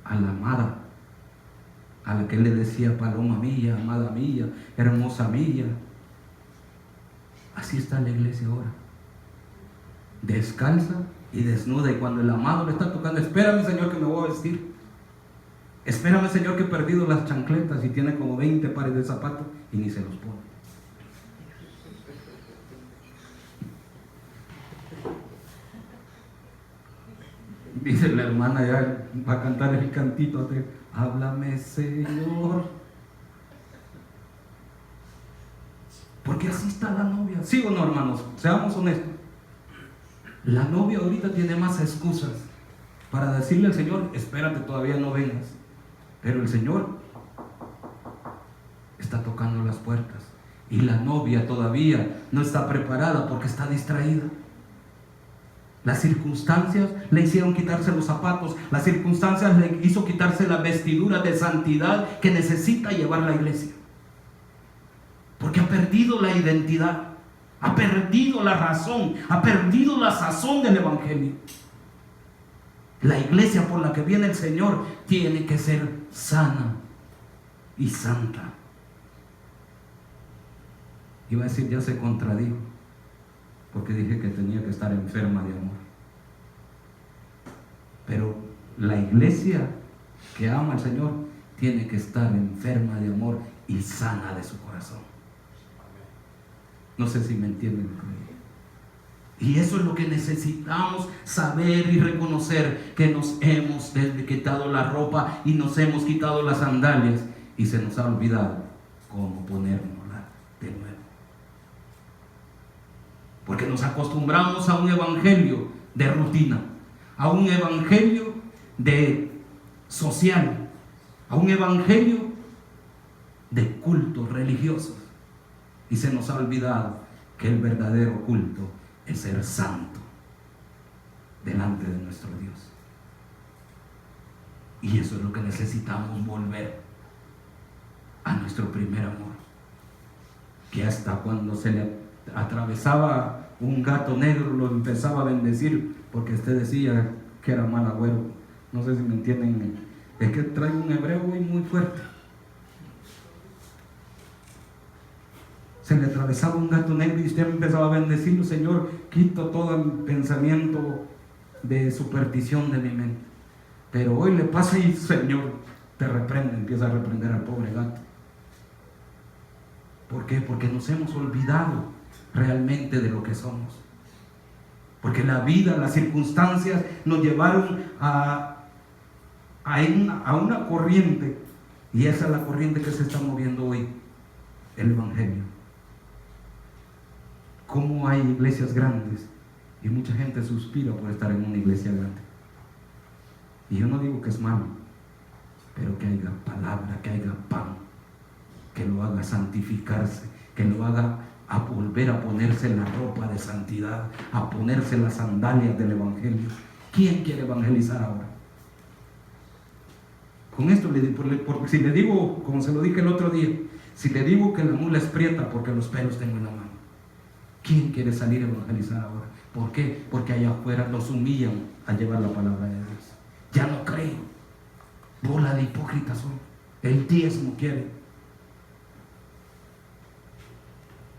a la amada, a la que él le decía, paloma mía, amada mía, hermosa mía. Así está la iglesia ahora, descalza y desnuda. Y cuando el amado le está tocando, espérame, Señor, que me voy a vestir. Espérame, Señor, que he perdido las chancletas, y tiene como 20 pares de zapatos y ni se los pone. Dice la hermana, ya va a cantar el cantito de háblame, Señor. Porque así está la novia. ¿Sí o no, hermanos? Seamos honestos. La novia ahorita tiene más excusas para decirle al Señor, espérate, todavía no vengas. Pero el Señor está tocando las puertas. Y la novia todavía no está preparada porque está distraída. Las circunstancias le hicieron quitarse los zapatos. Las circunstancias le hizo quitarse la vestidura de santidad que necesita llevar la iglesia. Porque ha perdido la identidad, ha perdido la razón, ha perdido la sazón del evangelio. La iglesia por la que viene el Señor tiene que ser sana y santa. Iba a decir, ya se contradijo, porque dije que tenía que estar enferma de amor. Pero la iglesia que ama al Señor tiene que estar enferma de amor y sana de su corazón. No sé si me entienden lo que digo. Y eso es lo que necesitamos saber y reconocer, que nos hemos quitado la ropa y nos hemos quitado las sandalias y se nos ha olvidado cómo ponérnosla de nuevo. Porque nos acostumbramos a un evangelio de rutina, a un evangelio de social, a un evangelio de cultos religiosos. Y se nos ha olvidado que el verdadero culto es ser santo delante de nuestro Dios. Y eso es lo que necesitamos, volver a nuestro primer amor. Que hasta cuando se le atravesaba un gato negro lo empezaba a bendecir, porque usted decía que era mal agüero. No sé si me entienden. Es que trae un hebreo muy fuerte. Se le atravesaba un gato negro y usted empezaba a bendecirlo. Señor, quito todo pensamiento de superstición de mi mente. Pero hoy le pasa y Señor te reprende, empieza a reprender al pobre gato. ¿Por qué? Porque nos hemos olvidado realmente de lo que somos. Porque la vida, las circunstancias nos llevaron a una corriente, y esa es la corriente que se está moviendo hoy, el evangelio. Cómo hay iglesias grandes y mucha gente suspira por estar en una iglesia grande. Y yo no digo que es malo, pero que haya palabra, que haya pan, que lo haga santificarse, que lo haga a volver a ponerse la ropa de santidad, a ponerse las sandalias del evangelio. ¿Quién quiere evangelizar ahora? Con esto, si le digo, como se lo dije el otro día, si le digo que la mula es prieta porque los pelos tengo en la mano, ¿quién quiere salir a evangelizar ahora? ¿Por qué? Porque allá afuera los humillan a llevar la palabra de Dios. Ya no creen. Bola de hipócritas son. El diezmo quiere.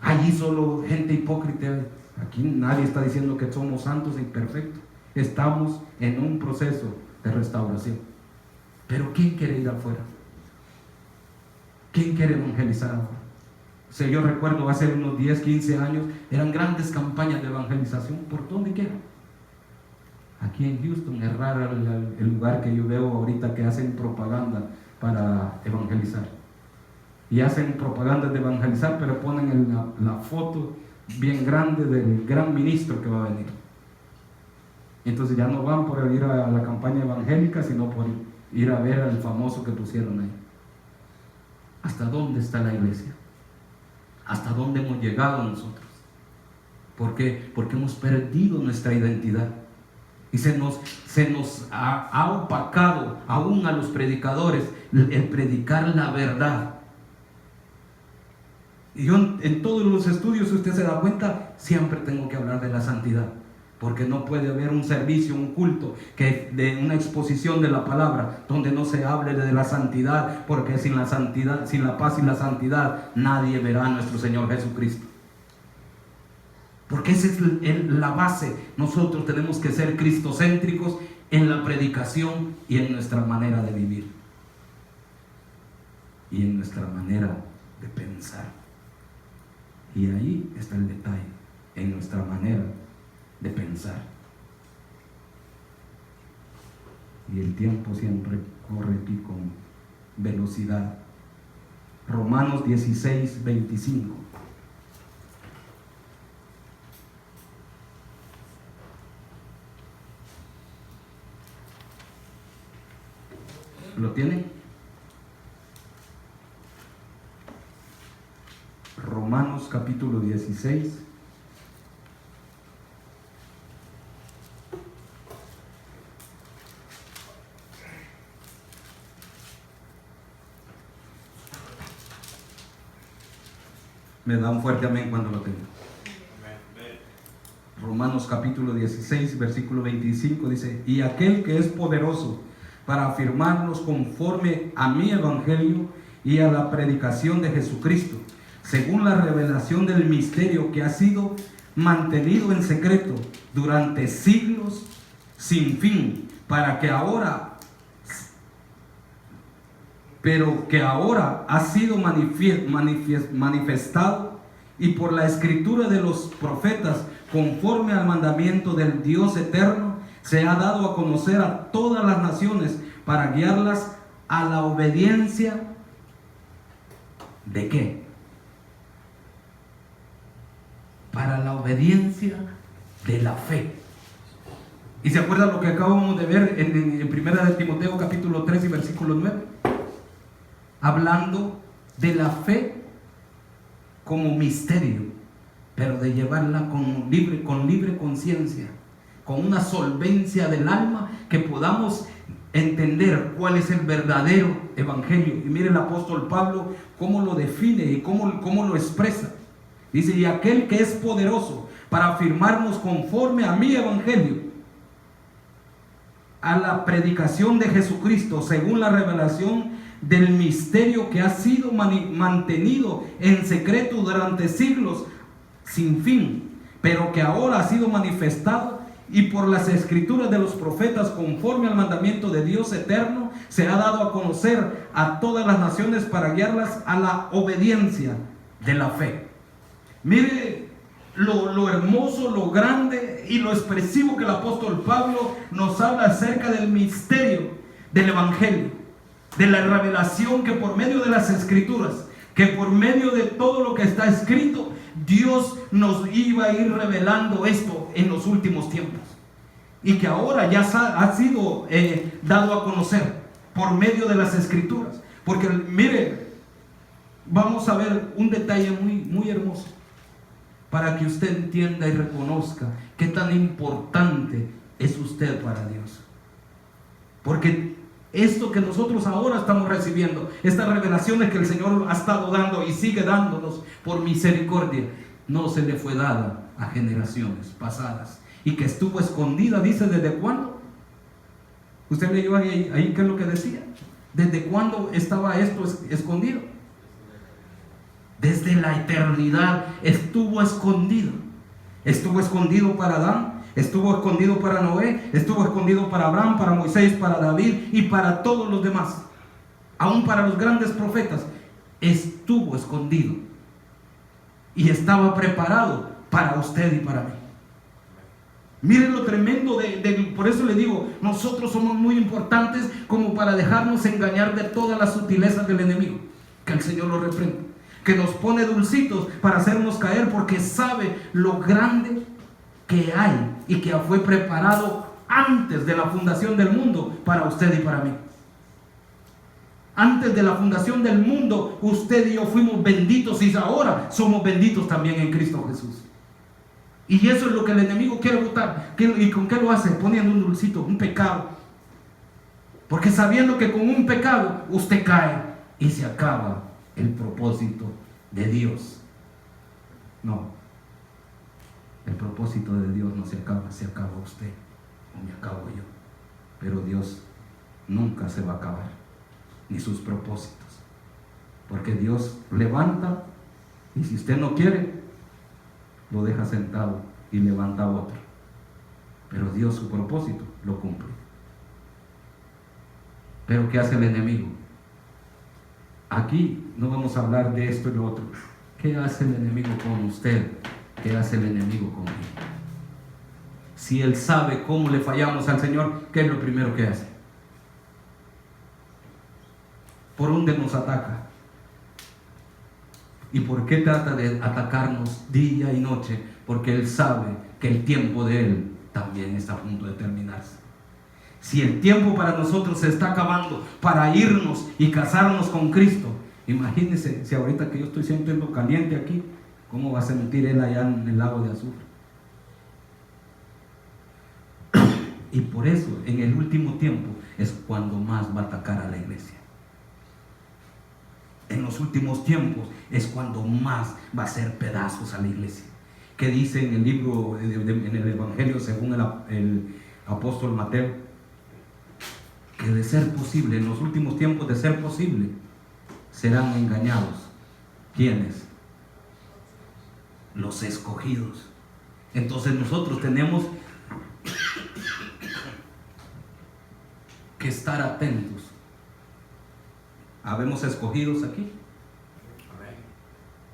Allí solo gente hipócrita. Aquí nadie está diciendo que somos santos y perfectos. Estamos en un proceso de restauración. Pero ¿quién quiere ir afuera? ¿Quién quiere evangelizar ahora? O sea, yo recuerdo hace unos 10, 15 años, eran grandes campañas de evangelización por donde quiera. Aquí en Houston es raro el lugar que yo veo ahorita que hacen propaganda para evangelizar. Y hacen propaganda de evangelizar, pero ponen la foto bien grande del gran ministro que va a venir. Entonces ya no van por ir a la campaña evangélica, sino por ir a ver al famoso que pusieron ahí. ¿Hasta dónde está la iglesia? ¿Hasta dónde hemos llegado nosotros? ¿Por qué? Porque hemos perdido nuestra identidad. Y se nos ha opacado aún a los predicadores el predicar la verdad. Y yo en todos los estudios, si usted se da cuenta, siempre tengo que hablar de la santidad. Porque no puede haber un servicio, un culto, de una exposición de la palabra donde no se hable de la santidad, porque sin la santidad, sin la paz y la santidad, nadie verá a nuestro Señor Jesucristo. Porque esa es la base. Nosotros tenemos que ser cristocéntricos en la predicación y en nuestra manera de vivir. Y en nuestra manera de pensar. Y ahí está el detalle, en nuestra manera de pensar. y el tiempo siempre corre aquí con velocidad. Romanos 16, 25. ¿Lo tienen? Romanos capítulo 16. Me da un fuerte amén cuando lo tengo. Romanos capítulo 16, versículo 25 dice: y aquel que es poderoso para afirmarnos conforme a mi evangelio y a la predicación de Jesucristo, según la revelación del misterio que ha sido mantenido en secreto durante siglos sin fin, pero que ahora ha sido manifestado, y por la escritura de los profetas, conforme al mandamiento del Dios eterno, se ha dado a conocer a todas las naciones para guiarlas a la obediencia. ¿De qué? Para la obediencia de la fe. ¿Y se acuerdan lo que acabamos de ver en Primera de Timoteo capítulo 3 y versículo 9? Hablando de la fe como misterio, pero de llevarla con libre conciencia, con una solvencia del alma, que podamos entender cuál es el verdadero evangelio. Y mire el apóstol Pablo cómo lo define y cómo lo expresa. Dice: y aquel que es poderoso para afirmarnos conforme a mi evangelio, a la predicación de Jesucristo, según la revelación del misterio que ha sido mantenido en secreto durante siglos sin fin, pero que ahora ha sido manifestado, y por las escrituras de los profetas, conforme al mandamiento de Dios eterno, se ha dado a conocer a todas las naciones para guiarlas a la obediencia de la fe. Mire lo hermoso, lo grande y lo expresivo que el apóstol Pablo nos habla acerca del misterio del evangelio, de la revelación que por medio de las escrituras, que por medio de todo lo que está escrito, Dios nos iba a ir revelando esto en los últimos tiempos, y que ahora ya ha sido dado a conocer por medio de las escrituras. Porque mire, vamos a ver un detalle muy hermoso, para que usted entienda y reconozca qué tan importante es usted para Dios. Porque esto que nosotros ahora estamos recibiendo, estas revelaciones que el Señor ha estado dando y sigue dándonos por misericordia, no se le fue dada a generaciones pasadas, y que estuvo escondida, dice, ¿desde cuándo? ¿Usted leyó ahí qué es lo que decía? ¿Desde cuándo estaba esto escondido? Desde la eternidad estuvo escondido. Estuvo escondido para Adán, estuvo escondido para Noé, estuvo escondido para Abraham, para Moisés, para David y para todos los demás. Aún para los grandes profetas estuvo escondido y estaba preparado para usted y para mí. Miren lo tremendo por eso le digo, nosotros somos muy importantes como para dejarnos engañar de todas las sutilezas del enemigo. Que el Señor lo reprenda, que nos pone dulcitos para hacernos caer, porque sabe lo grande que hay y que fue preparado antes de la fundación del mundo para usted y para mí. Antes de la fundación del mundo, usted y yo fuimos benditos, y ahora somos benditos también en Cristo Jesús. Y eso es lo que el enemigo quiere botar. ¿Y con qué lo hace? Poniendo un dulcito, un pecado. Porque sabiendo que con un pecado usted cae y se acaba el propósito de Dios. No, el propósito de Dios no se acaba usted o me acabo yo. Pero Dios nunca se va a acabar, ni sus propósitos, porque Dios levanta, y si usted no quiere, lo deja sentado y levanta a otro. Pero Dios, su propósito lo cumple. Pero ¿qué hace el enemigo? Aquí no vamos a hablar de esto y lo otro. ¿Qué hace el enemigo con usted? ¿Qué hace el enemigo conmigo? Si él sabe cómo le fallamos al Señor, ¿qué es lo primero que hace? ¿Por dónde nos ataca? ¿Y por qué trata de atacarnos día y noche? Porque Él sabe que el tiempo de Él también está a punto de terminarse. Si el tiempo para nosotros se está acabando para irnos y casarnos con Cristo, imagínense si ahorita que yo estoy sintiendo caliente aquí, ¿cómo va a sentir Él allá en el lago de azufre? Y por eso en el último tiempo es cuando más va a atacar a la iglesia. En los últimos tiempos es cuando más va a hacer pedazos a la iglesia. Que dice en el libro, en el Evangelio según el apóstol Mateo, que de ser posible, en los últimos tiempos de ser posible, serán engañados. ¿Quiénes? Los escogidos. Entonces nosotros tenemos que estar atentos. ¿Habemos escogidos aquí?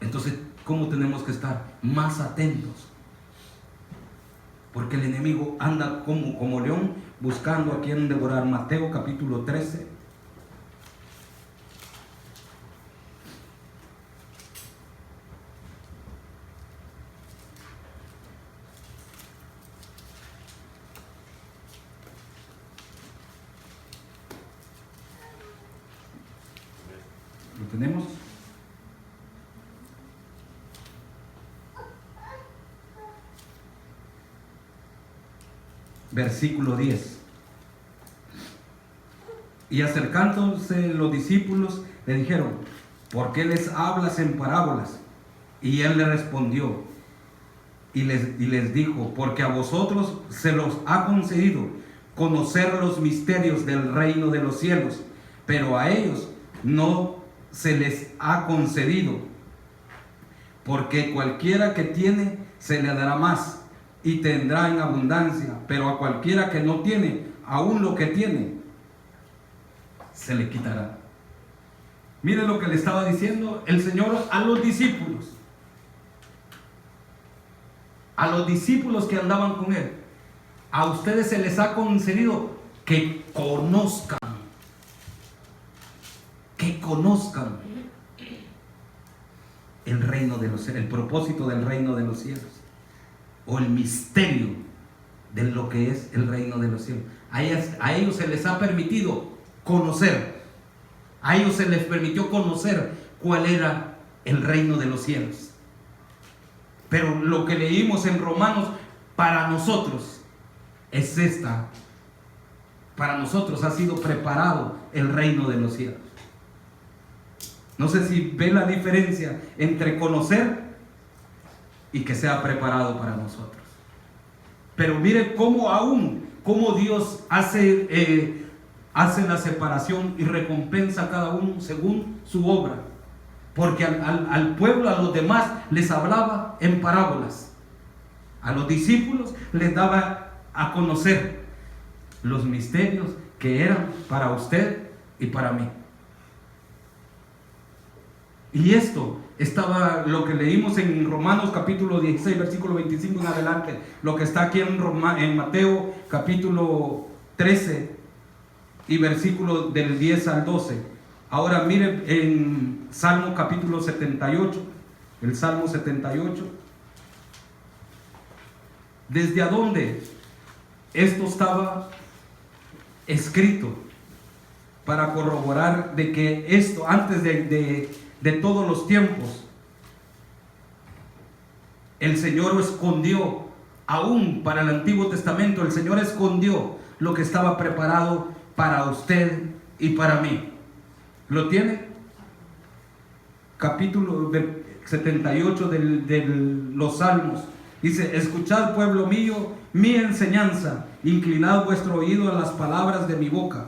Entonces, ¿cómo tenemos que estar? Más atentos. Porque el enemigo anda como león buscando a quien devorar. Mateo capítulo 13. ¿Lo tenemos? Versículo 10. Y acercándose los discípulos le dijeron: ¿por qué les hablas en parábolas? Y él le respondió y les dijo: porque a vosotros se los ha concedido conocer los misterios del reino de los cielos, pero a ellos no se les ha concedido, porque cualquiera que tiene se le dará más y tendrá en abundancia, pero a cualquiera que no tiene, aún lo que tiene se le quitará. Miren lo que le estaba diciendo el Señor a los discípulos que andaban con Él: a ustedes se les ha concedido que conozcan el reino de los cielos, el propósito del reino de los cielos, o el misterio de lo que es el reino de los cielos. A ellos se les ha permitido conocer, a ellos se les permitió conocer cuál era el reino de los cielos. Pero lo que leímos en Romanos, para nosotros es para nosotros ha sido preparado el reino de los cielos. No sé si ven la diferencia entre conocer y que sea preparado para nosotros. Pero mire cómo Dios hace la separación y recompensa a cada uno según su obra. Porque al pueblo, a los demás, les hablaba en parábolas. A los discípulos les daba a conocer los misterios que eran para usted y para mí. Y esto estaba lo que leímos en Romanos capítulo 16, versículo 25 en adelante, lo que está aquí en Mateo capítulo 13 y versículo del 10 al 12. Ahora mire en Salmo capítulo 78, el Salmo 78, desde a dónde esto estaba escrito, para corroborar de que esto antes de todos los tiempos, el Señor escondió, aún para el Antiguo Testamento, el Señor escondió lo que estaba preparado para usted y para mí. ¿Lo tiene? Capítulo 78 de los Salmos. Dice: escuchad, pueblo mío, mi enseñanza, inclinad vuestro oído a las palabras de mi boca.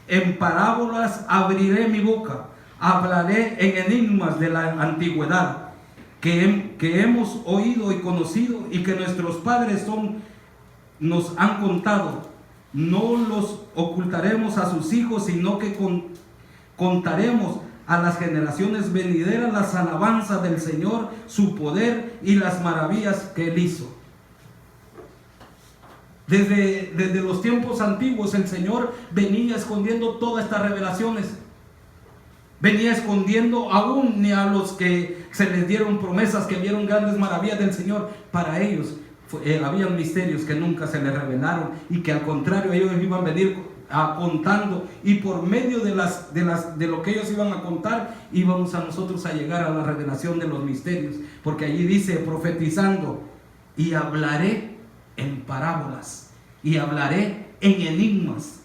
En parábolas abriré mi boca, hablaré en enigmas de la antigüedad, que hemos oído y conocido, y que nuestros padres nos han contado. No los ocultaremos a sus hijos, sino que contaremos a las generaciones venideras las alabanzas del Señor, su poder y las maravillas que Él hizo. Desde los tiempos antiguos el Señor venía escondiendo todas estas revelaciones. venía escondiendo aún ni a los que se les dieron promesas, que vieron grandes maravillas del Señor. Para ellos habían misterios que nunca se les revelaron, y que al contrario ellos iban a venir contando, y por medio de lo que ellos iban a contar, íbamos a nosotros a llegar a la revelación de los misterios. Porque allí dice, profetizando, y hablaré en parábolas, y hablaré en enigmas.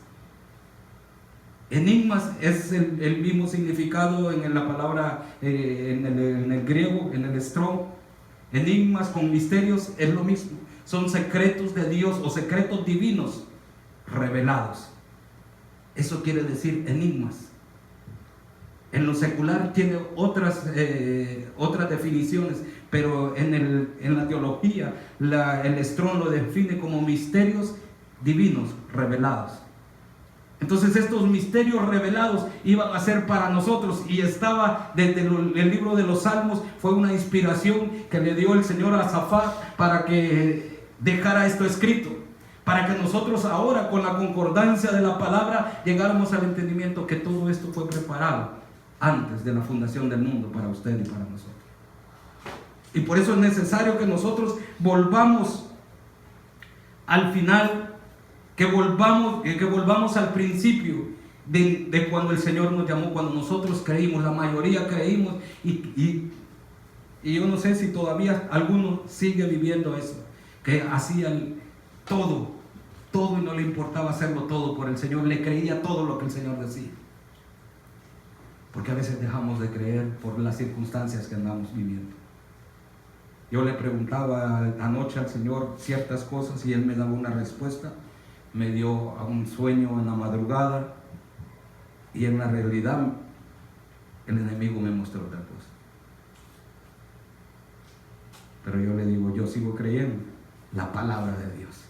Enigmas es el mismo significado en la palabra, en el griego, en el Strong. Enigmas con misterios es lo mismo. Son secretos de Dios o secretos divinos revelados. Eso quiere decir enigmas. En lo secular tiene otras definiciones, pero en la teología el Strong lo define como misterios divinos revelados. Entonces estos misterios revelados iban a ser para nosotros, y estaba desde el libro de los Salmos. Fue una inspiración que le dio el Señor a Zafat para que dejara esto escrito, para que nosotros ahora, con la concordancia de la palabra, llegáramos al entendimiento que todo esto fue preparado antes de la fundación del mundo para usted y para nosotros. Y por eso es necesario que nosotros volvamos al final, que volvamos al principio de cuando el Señor nos llamó, cuando nosotros creímos. La mayoría creímos, y yo no sé si todavía alguno sigue viviendo eso, que hacían todo y no le importaba hacerlo todo por el Señor, le creía todo lo que el Señor decía. Porque a veces dejamos de creer por las circunstancias que andamos viviendo. Yo le preguntaba anoche al Señor ciertas cosas, y Él me daba una respuesta. Me dio a un sueño en la madrugada, y en la realidad el enemigo me mostró otra cosa. Pero yo le digo, yo sigo creyendo la palabra de Dios.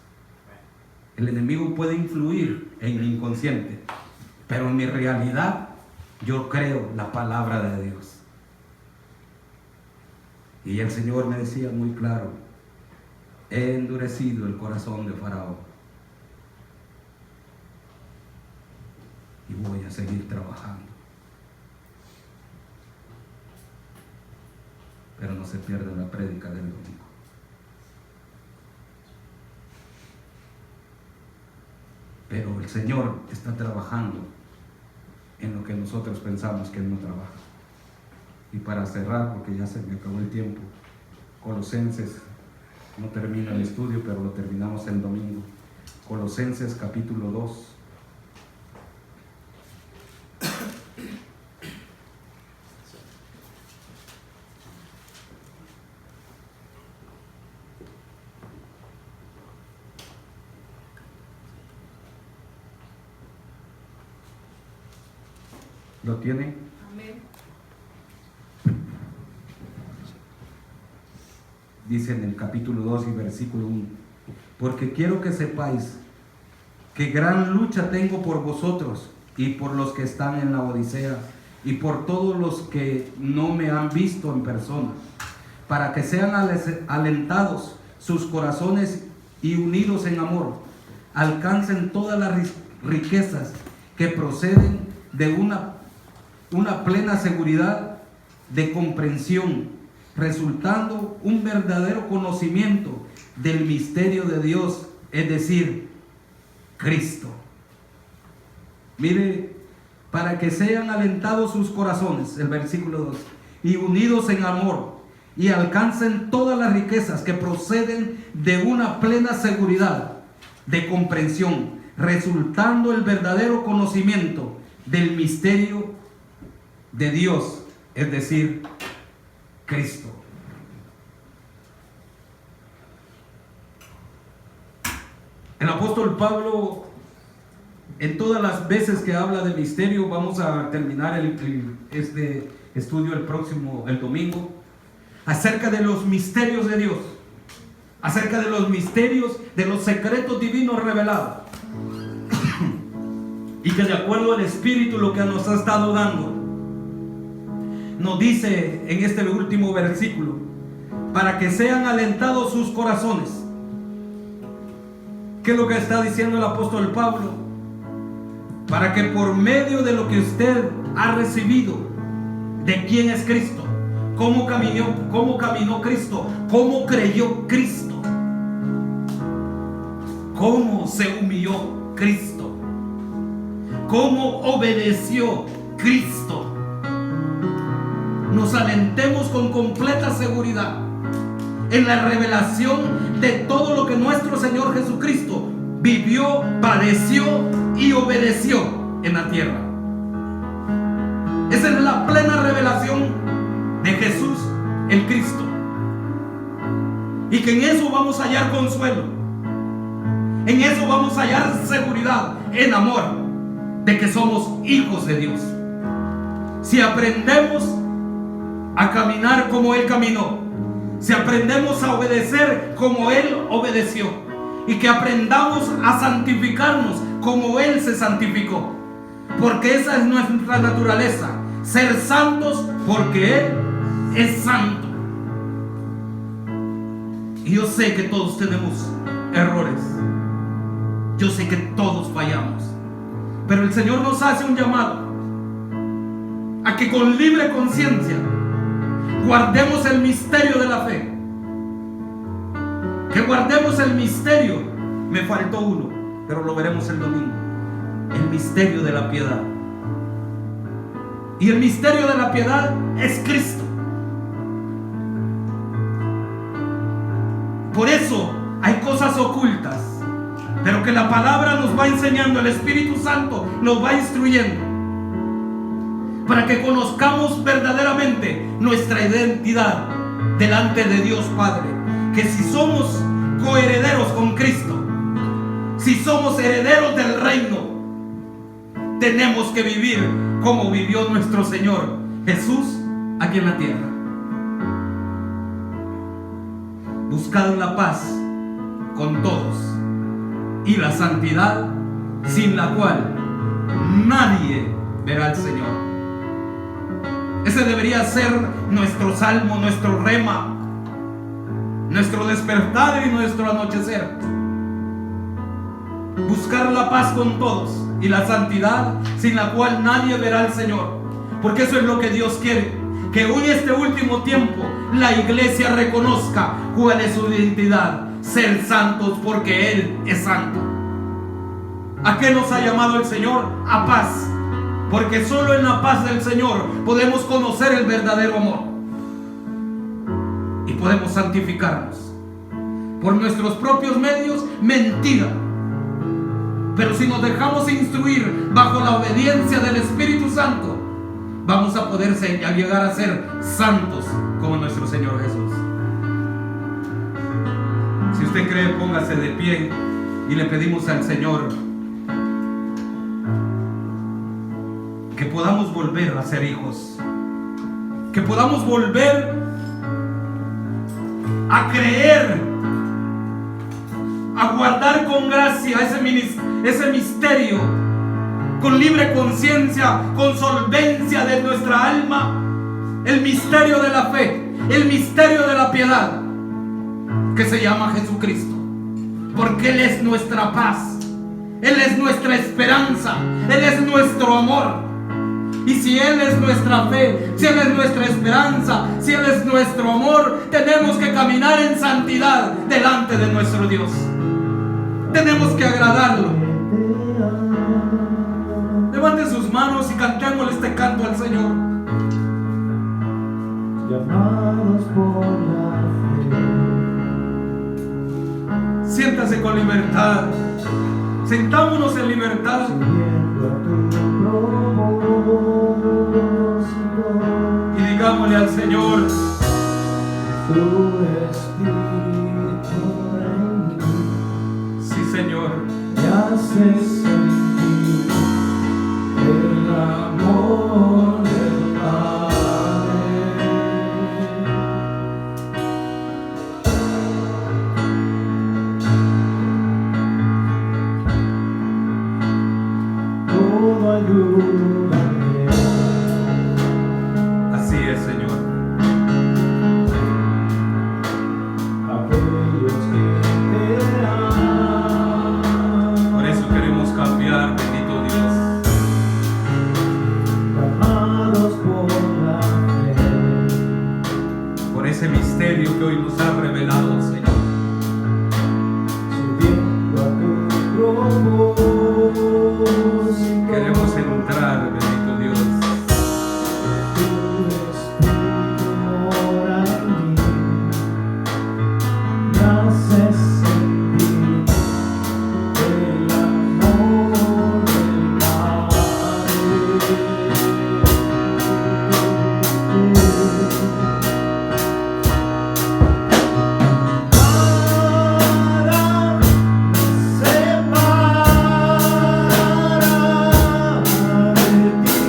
El enemigo puede influir en mi inconsciente, pero en mi realidad yo creo la palabra de Dios. Y el Señor me decía muy claro, he endurecido el corazón de Faraón, y voy a seguir trabajando. Pero no se pierda la prédica del domingo. Pero el Señor está trabajando en lo que nosotros pensamos que Él no trabaja. Y para cerrar, porque ya se me acabó el tiempo, Colosenses, no termina el estudio, pero lo terminamos el domingo. Colosenses capítulo 2. ¿Lo tienen? Amén. Dice en el capítulo 2 y versículo 1: porque quiero que sepáis que gran lucha tengo por vosotros y por los que están en la Odisea y por todos los que no me han visto en persona, para que sean alentados sus corazones y unidos en amor, alcancen todas las riquezas que proceden de una plena seguridad de comprensión, resultando un verdadero conocimiento del misterio de Dios, es decir, Cristo. Mire, para que sean alentados sus corazones, el versículo 2, y unidos en amor, y alcancen todas las riquezas que proceden de una plena seguridad de comprensión, resultando el verdadero conocimiento del misterio de Dios, es decir, Cristo. El apóstol Pablo, en todas las veces que habla de misterio, vamos a terminar este estudio el domingo, acerca de los misterios de Dios, acerca de los misterios, de los secretos divinos revelados, y que de acuerdo al Espíritu lo que nos ha estado dando, nos dice en este último versículo, para que sean alentados sus corazones. ¿Qué es lo que está diciendo el apóstol Pablo? Para que por medio de lo que usted ha recibido, de quién es Cristo, cómo caminó Cristo, cómo creyó Cristo, cómo se humilló Cristo, cómo obedeció Cristo. Nos alentemos con completa seguridad en la revelación de todo lo que nuestro Señor Jesucristo vivió, padeció y obedeció en la tierra. Esa es la plena revelación de Jesús el Cristo, y que en eso vamos a hallar consuelo, en eso vamos a hallar seguridad, en amor de que somos hijos de Dios. Si aprendemos a caminar como Él caminó, si aprendemos a obedecer como Él obedeció, y que aprendamos a santificarnos como Él se santificó, porque esa es nuestra naturaleza, ser santos porque Él es santo. Y yo sé que todos tenemos errores, yo sé que todos fallamos, pero el Señor nos hace un llamado a que con libre conciencia guardemos el misterio de la fe, que guardemos el misterio. Me faltó uno, pero lo veremos el domingo: el misterio de la piedad. Y el misterio de la piedad es Cristo. Por eso hay cosas ocultas, pero que la palabra nos va enseñando, el Espíritu Santo nos va instruyendo, para que conozcamos verdaderamente nuestra identidad delante de Dios Padre. Que si somos coherederos con Cristo, si somos herederos del reino, tenemos que vivir como vivió nuestro Señor Jesús aquí en la tierra. Buscad la paz con todos y la santidad, sin la cual nadie verá al Señor. Ese debería ser nuestro salmo, nuestro rema, nuestro despertar y nuestro anochecer. Buscar la paz con todos y la santidad, sin la cual nadie verá al Señor. Porque eso es lo que Dios quiere, que hoy, este último tiempo, la iglesia reconozca cuál es su identidad: ser santos porque Él es santo. ¿A qué nos ha llamado el Señor? A paz. Porque solo en la paz del Señor podemos conocer el verdadero amor y podemos santificarnos. Por nuestros propios medios, mentira. Pero si nos dejamos instruir bajo la obediencia del Espíritu Santo, vamos a poder llegar a ser santos como nuestro Señor Jesús. Si usted cree, póngase de pie y le pedimos al Señor que podamos volver a ser hijos, que podamos volver a creer, a guardar con gracia ese misterio, con libre conciencia, con solvencia de nuestra alma, el misterio de la fe, el misterio de la piedad, que se llama Jesucristo, porque Él es nuestra paz, Él es nuestra esperanza, Él es nuestro amor. Y si Él es nuestra fe, si Él es nuestra esperanza, si Él es nuestro amor, tenemos que caminar en santidad delante de nuestro Dios. Tenemos que agradarlo. Levante sus manos y cantémosle este canto al Señor. Llamados por la fe. Siéntase con libertad. Sentámonos en libertad. Y digámosle al Señor: Tu Espíritu en mí, sí, Señor, me hace sentir el amor del Padre. Todo ayuda. así es, Señor. Aquellos que te aman. Por eso queremos cambiar, bendito Dios. Llamados ese misterio que hoy nos ha revelado, Señor. Subiendo a tu propósito. Queremos entrar, bendito Dios. Tu espíritu mora en mí. Me haces sentir el amor del Nada me separará de ti.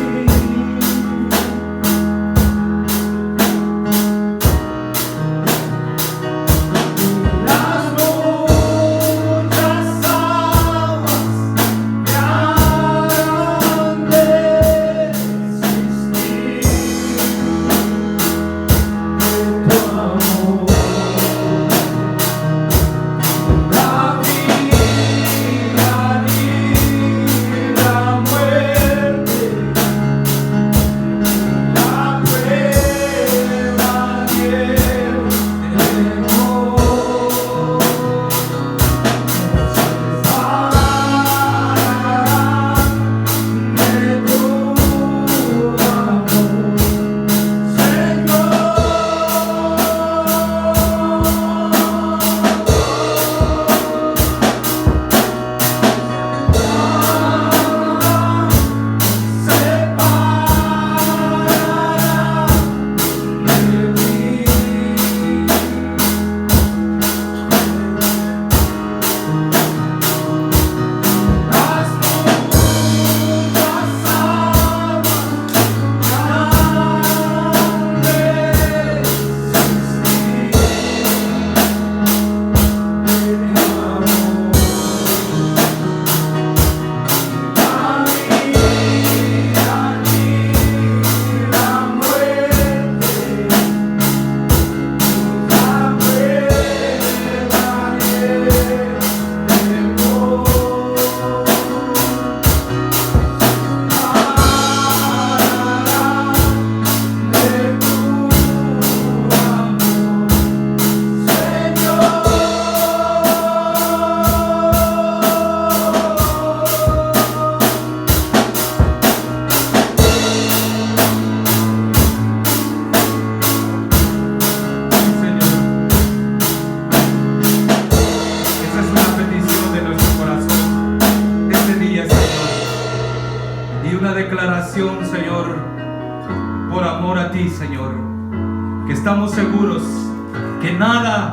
Las muchas aguas me harán desistir de tu amor. La vida ni la muerte, la prueba ni el temor nos separarán de tu amor, Señor. Esa es una petición de nuestro corazón este día, Señor. Y una declaración, Señor, por amor a ti, Señor. Que estamos seguros que nada,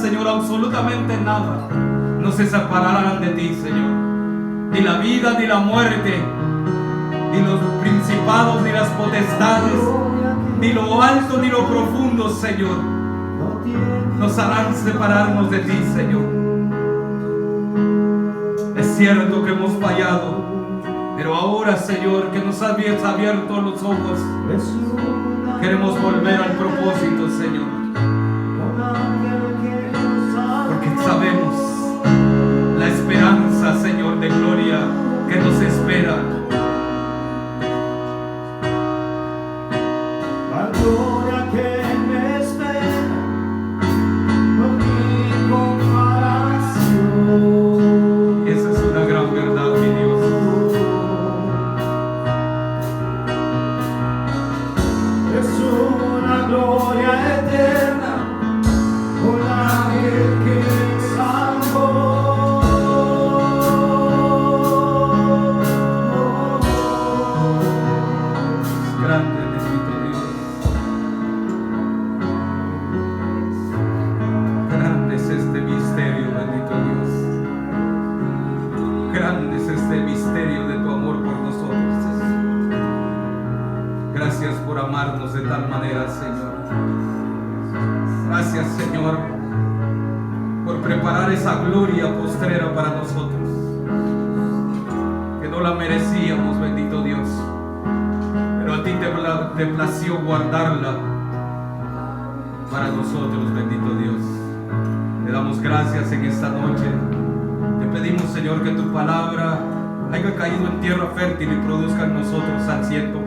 Señor, absolutamente nada, nos separarán de ti, Señor. Ni la vida, ni la muerte, ni los principados, ni las potestades, ni lo alto, ni lo profundo, Señor, nos harán separarnos de ti, Señor. Es cierto que hemos fallado, pero ahora, Señor, que nos has abierto los ojos, queremos volver al propósito, Señor. Porque sabemos la esperanza, Señor, de gloria que nos espera. La gloria que me espera, no tiene comparación. Esa es una gran verdad, mi Dios. Es una gloria eterna, un ángel que me salvó. Grande, bendito Dios. Grande es este misterio, bendito Dios. Grande es este misterio de tu amor por nosotros, Jesús. Gracias por amarnos de tal manera, Señor. Gracias, Señor, por preparar esa gloria postrera para nosotros, que no la merecíamos, bendito Dios, pero a ti te plació guardarla para nosotros, bendito Dios. Te damos gracias en esta noche. Te pedimos, Señor, que tu palabra haya caído en tierra fértil y produzca en nosotros al 100 por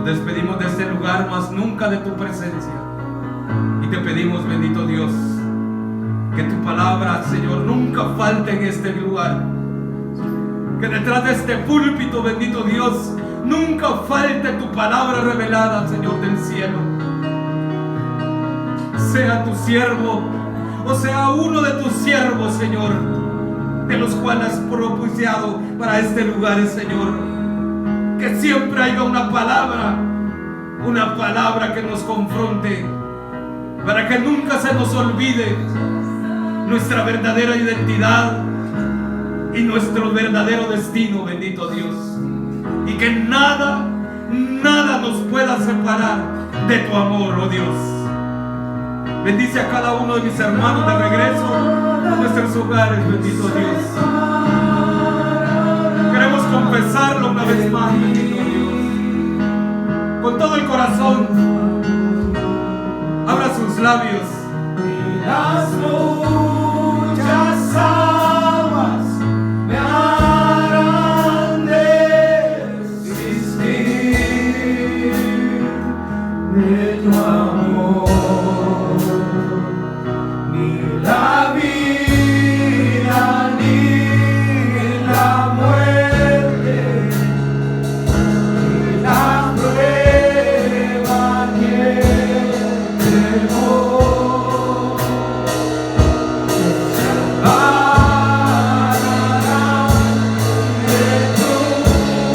Nos despedimos de este lugar, mas nunca de tu presencia. Y te pedimos, bendito Dios, que tu palabra, Señor, nunca falte en este lugar. Que detrás de este púlpito, bendito Dios, nunca falte tu palabra revelada, Señor del cielo. Sea tu siervo, o sea uno de tus siervos, Señor, de los cuales has propiciado para este lugar, Señor. Que siempre haya una palabra que nos confronte, para que nunca se nos olvide nuestra verdadera identidad y nuestro verdadero destino, bendito Dios. Y que nada nos pueda separar de tu amor, oh Dios. Bendice a cada uno de mis hermanos de regreso a nuestros hogares, bendito Dios. Queremos confesarlo una vez más, bendito Dios. Con todo el corazón, abra sus labios. Y las muchas aguas me harán desistir de tu amor. Ni la vida ni la muerte, ni la prueba ni el temor separarán de tu amor, Señor.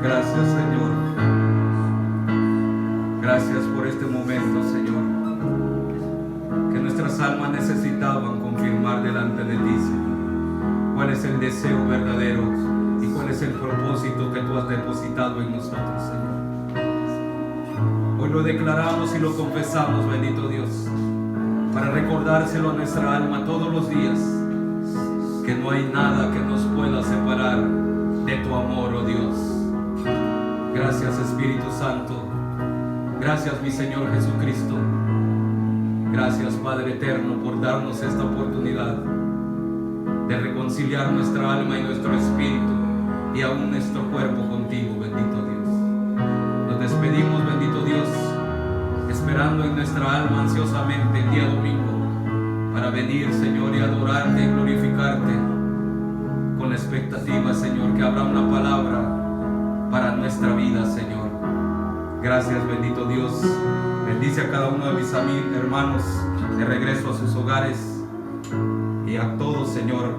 Gracias, Señor. Gracias por este momento, Señor, que nuestras almas necesitaban confirmar delante de ti, Señor, cuál es el deseo verdadero y cuál es el propósito que tú has depositado en nosotros, Señor. Hoy lo declaramos y lo confesamos, bendito Dios, para recordárselo a nuestra alma todos los días, que no hay nada que nos pueda separar de tu amor, oh Dios. Gracias, Espíritu Santo. Gracias, mi Señor Jesucristo. Gracias, Padre Eterno, por darnos esta oportunidad de reconciliar nuestra alma y nuestro espíritu y aún nuestro cuerpo contigo, bendito Dios. Nos despedimos, bendito Dios, esperando en nuestra alma ansiosamente el día domingo para venir, Señor, y adorarte y glorificarte con la expectativa, Señor, que habrá una palabra para nuestra vida, Señor. Gracias, bendito Dios. Bendice a cada uno de mis hermanos de regreso a sus hogares, y a todos, Señor,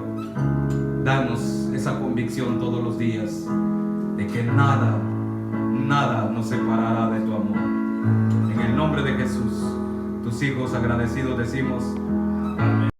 danos esa convicción todos los días de que nada nos separará de tu amor. En el nombre de Jesús, tus hijos agradecidos decimos amén.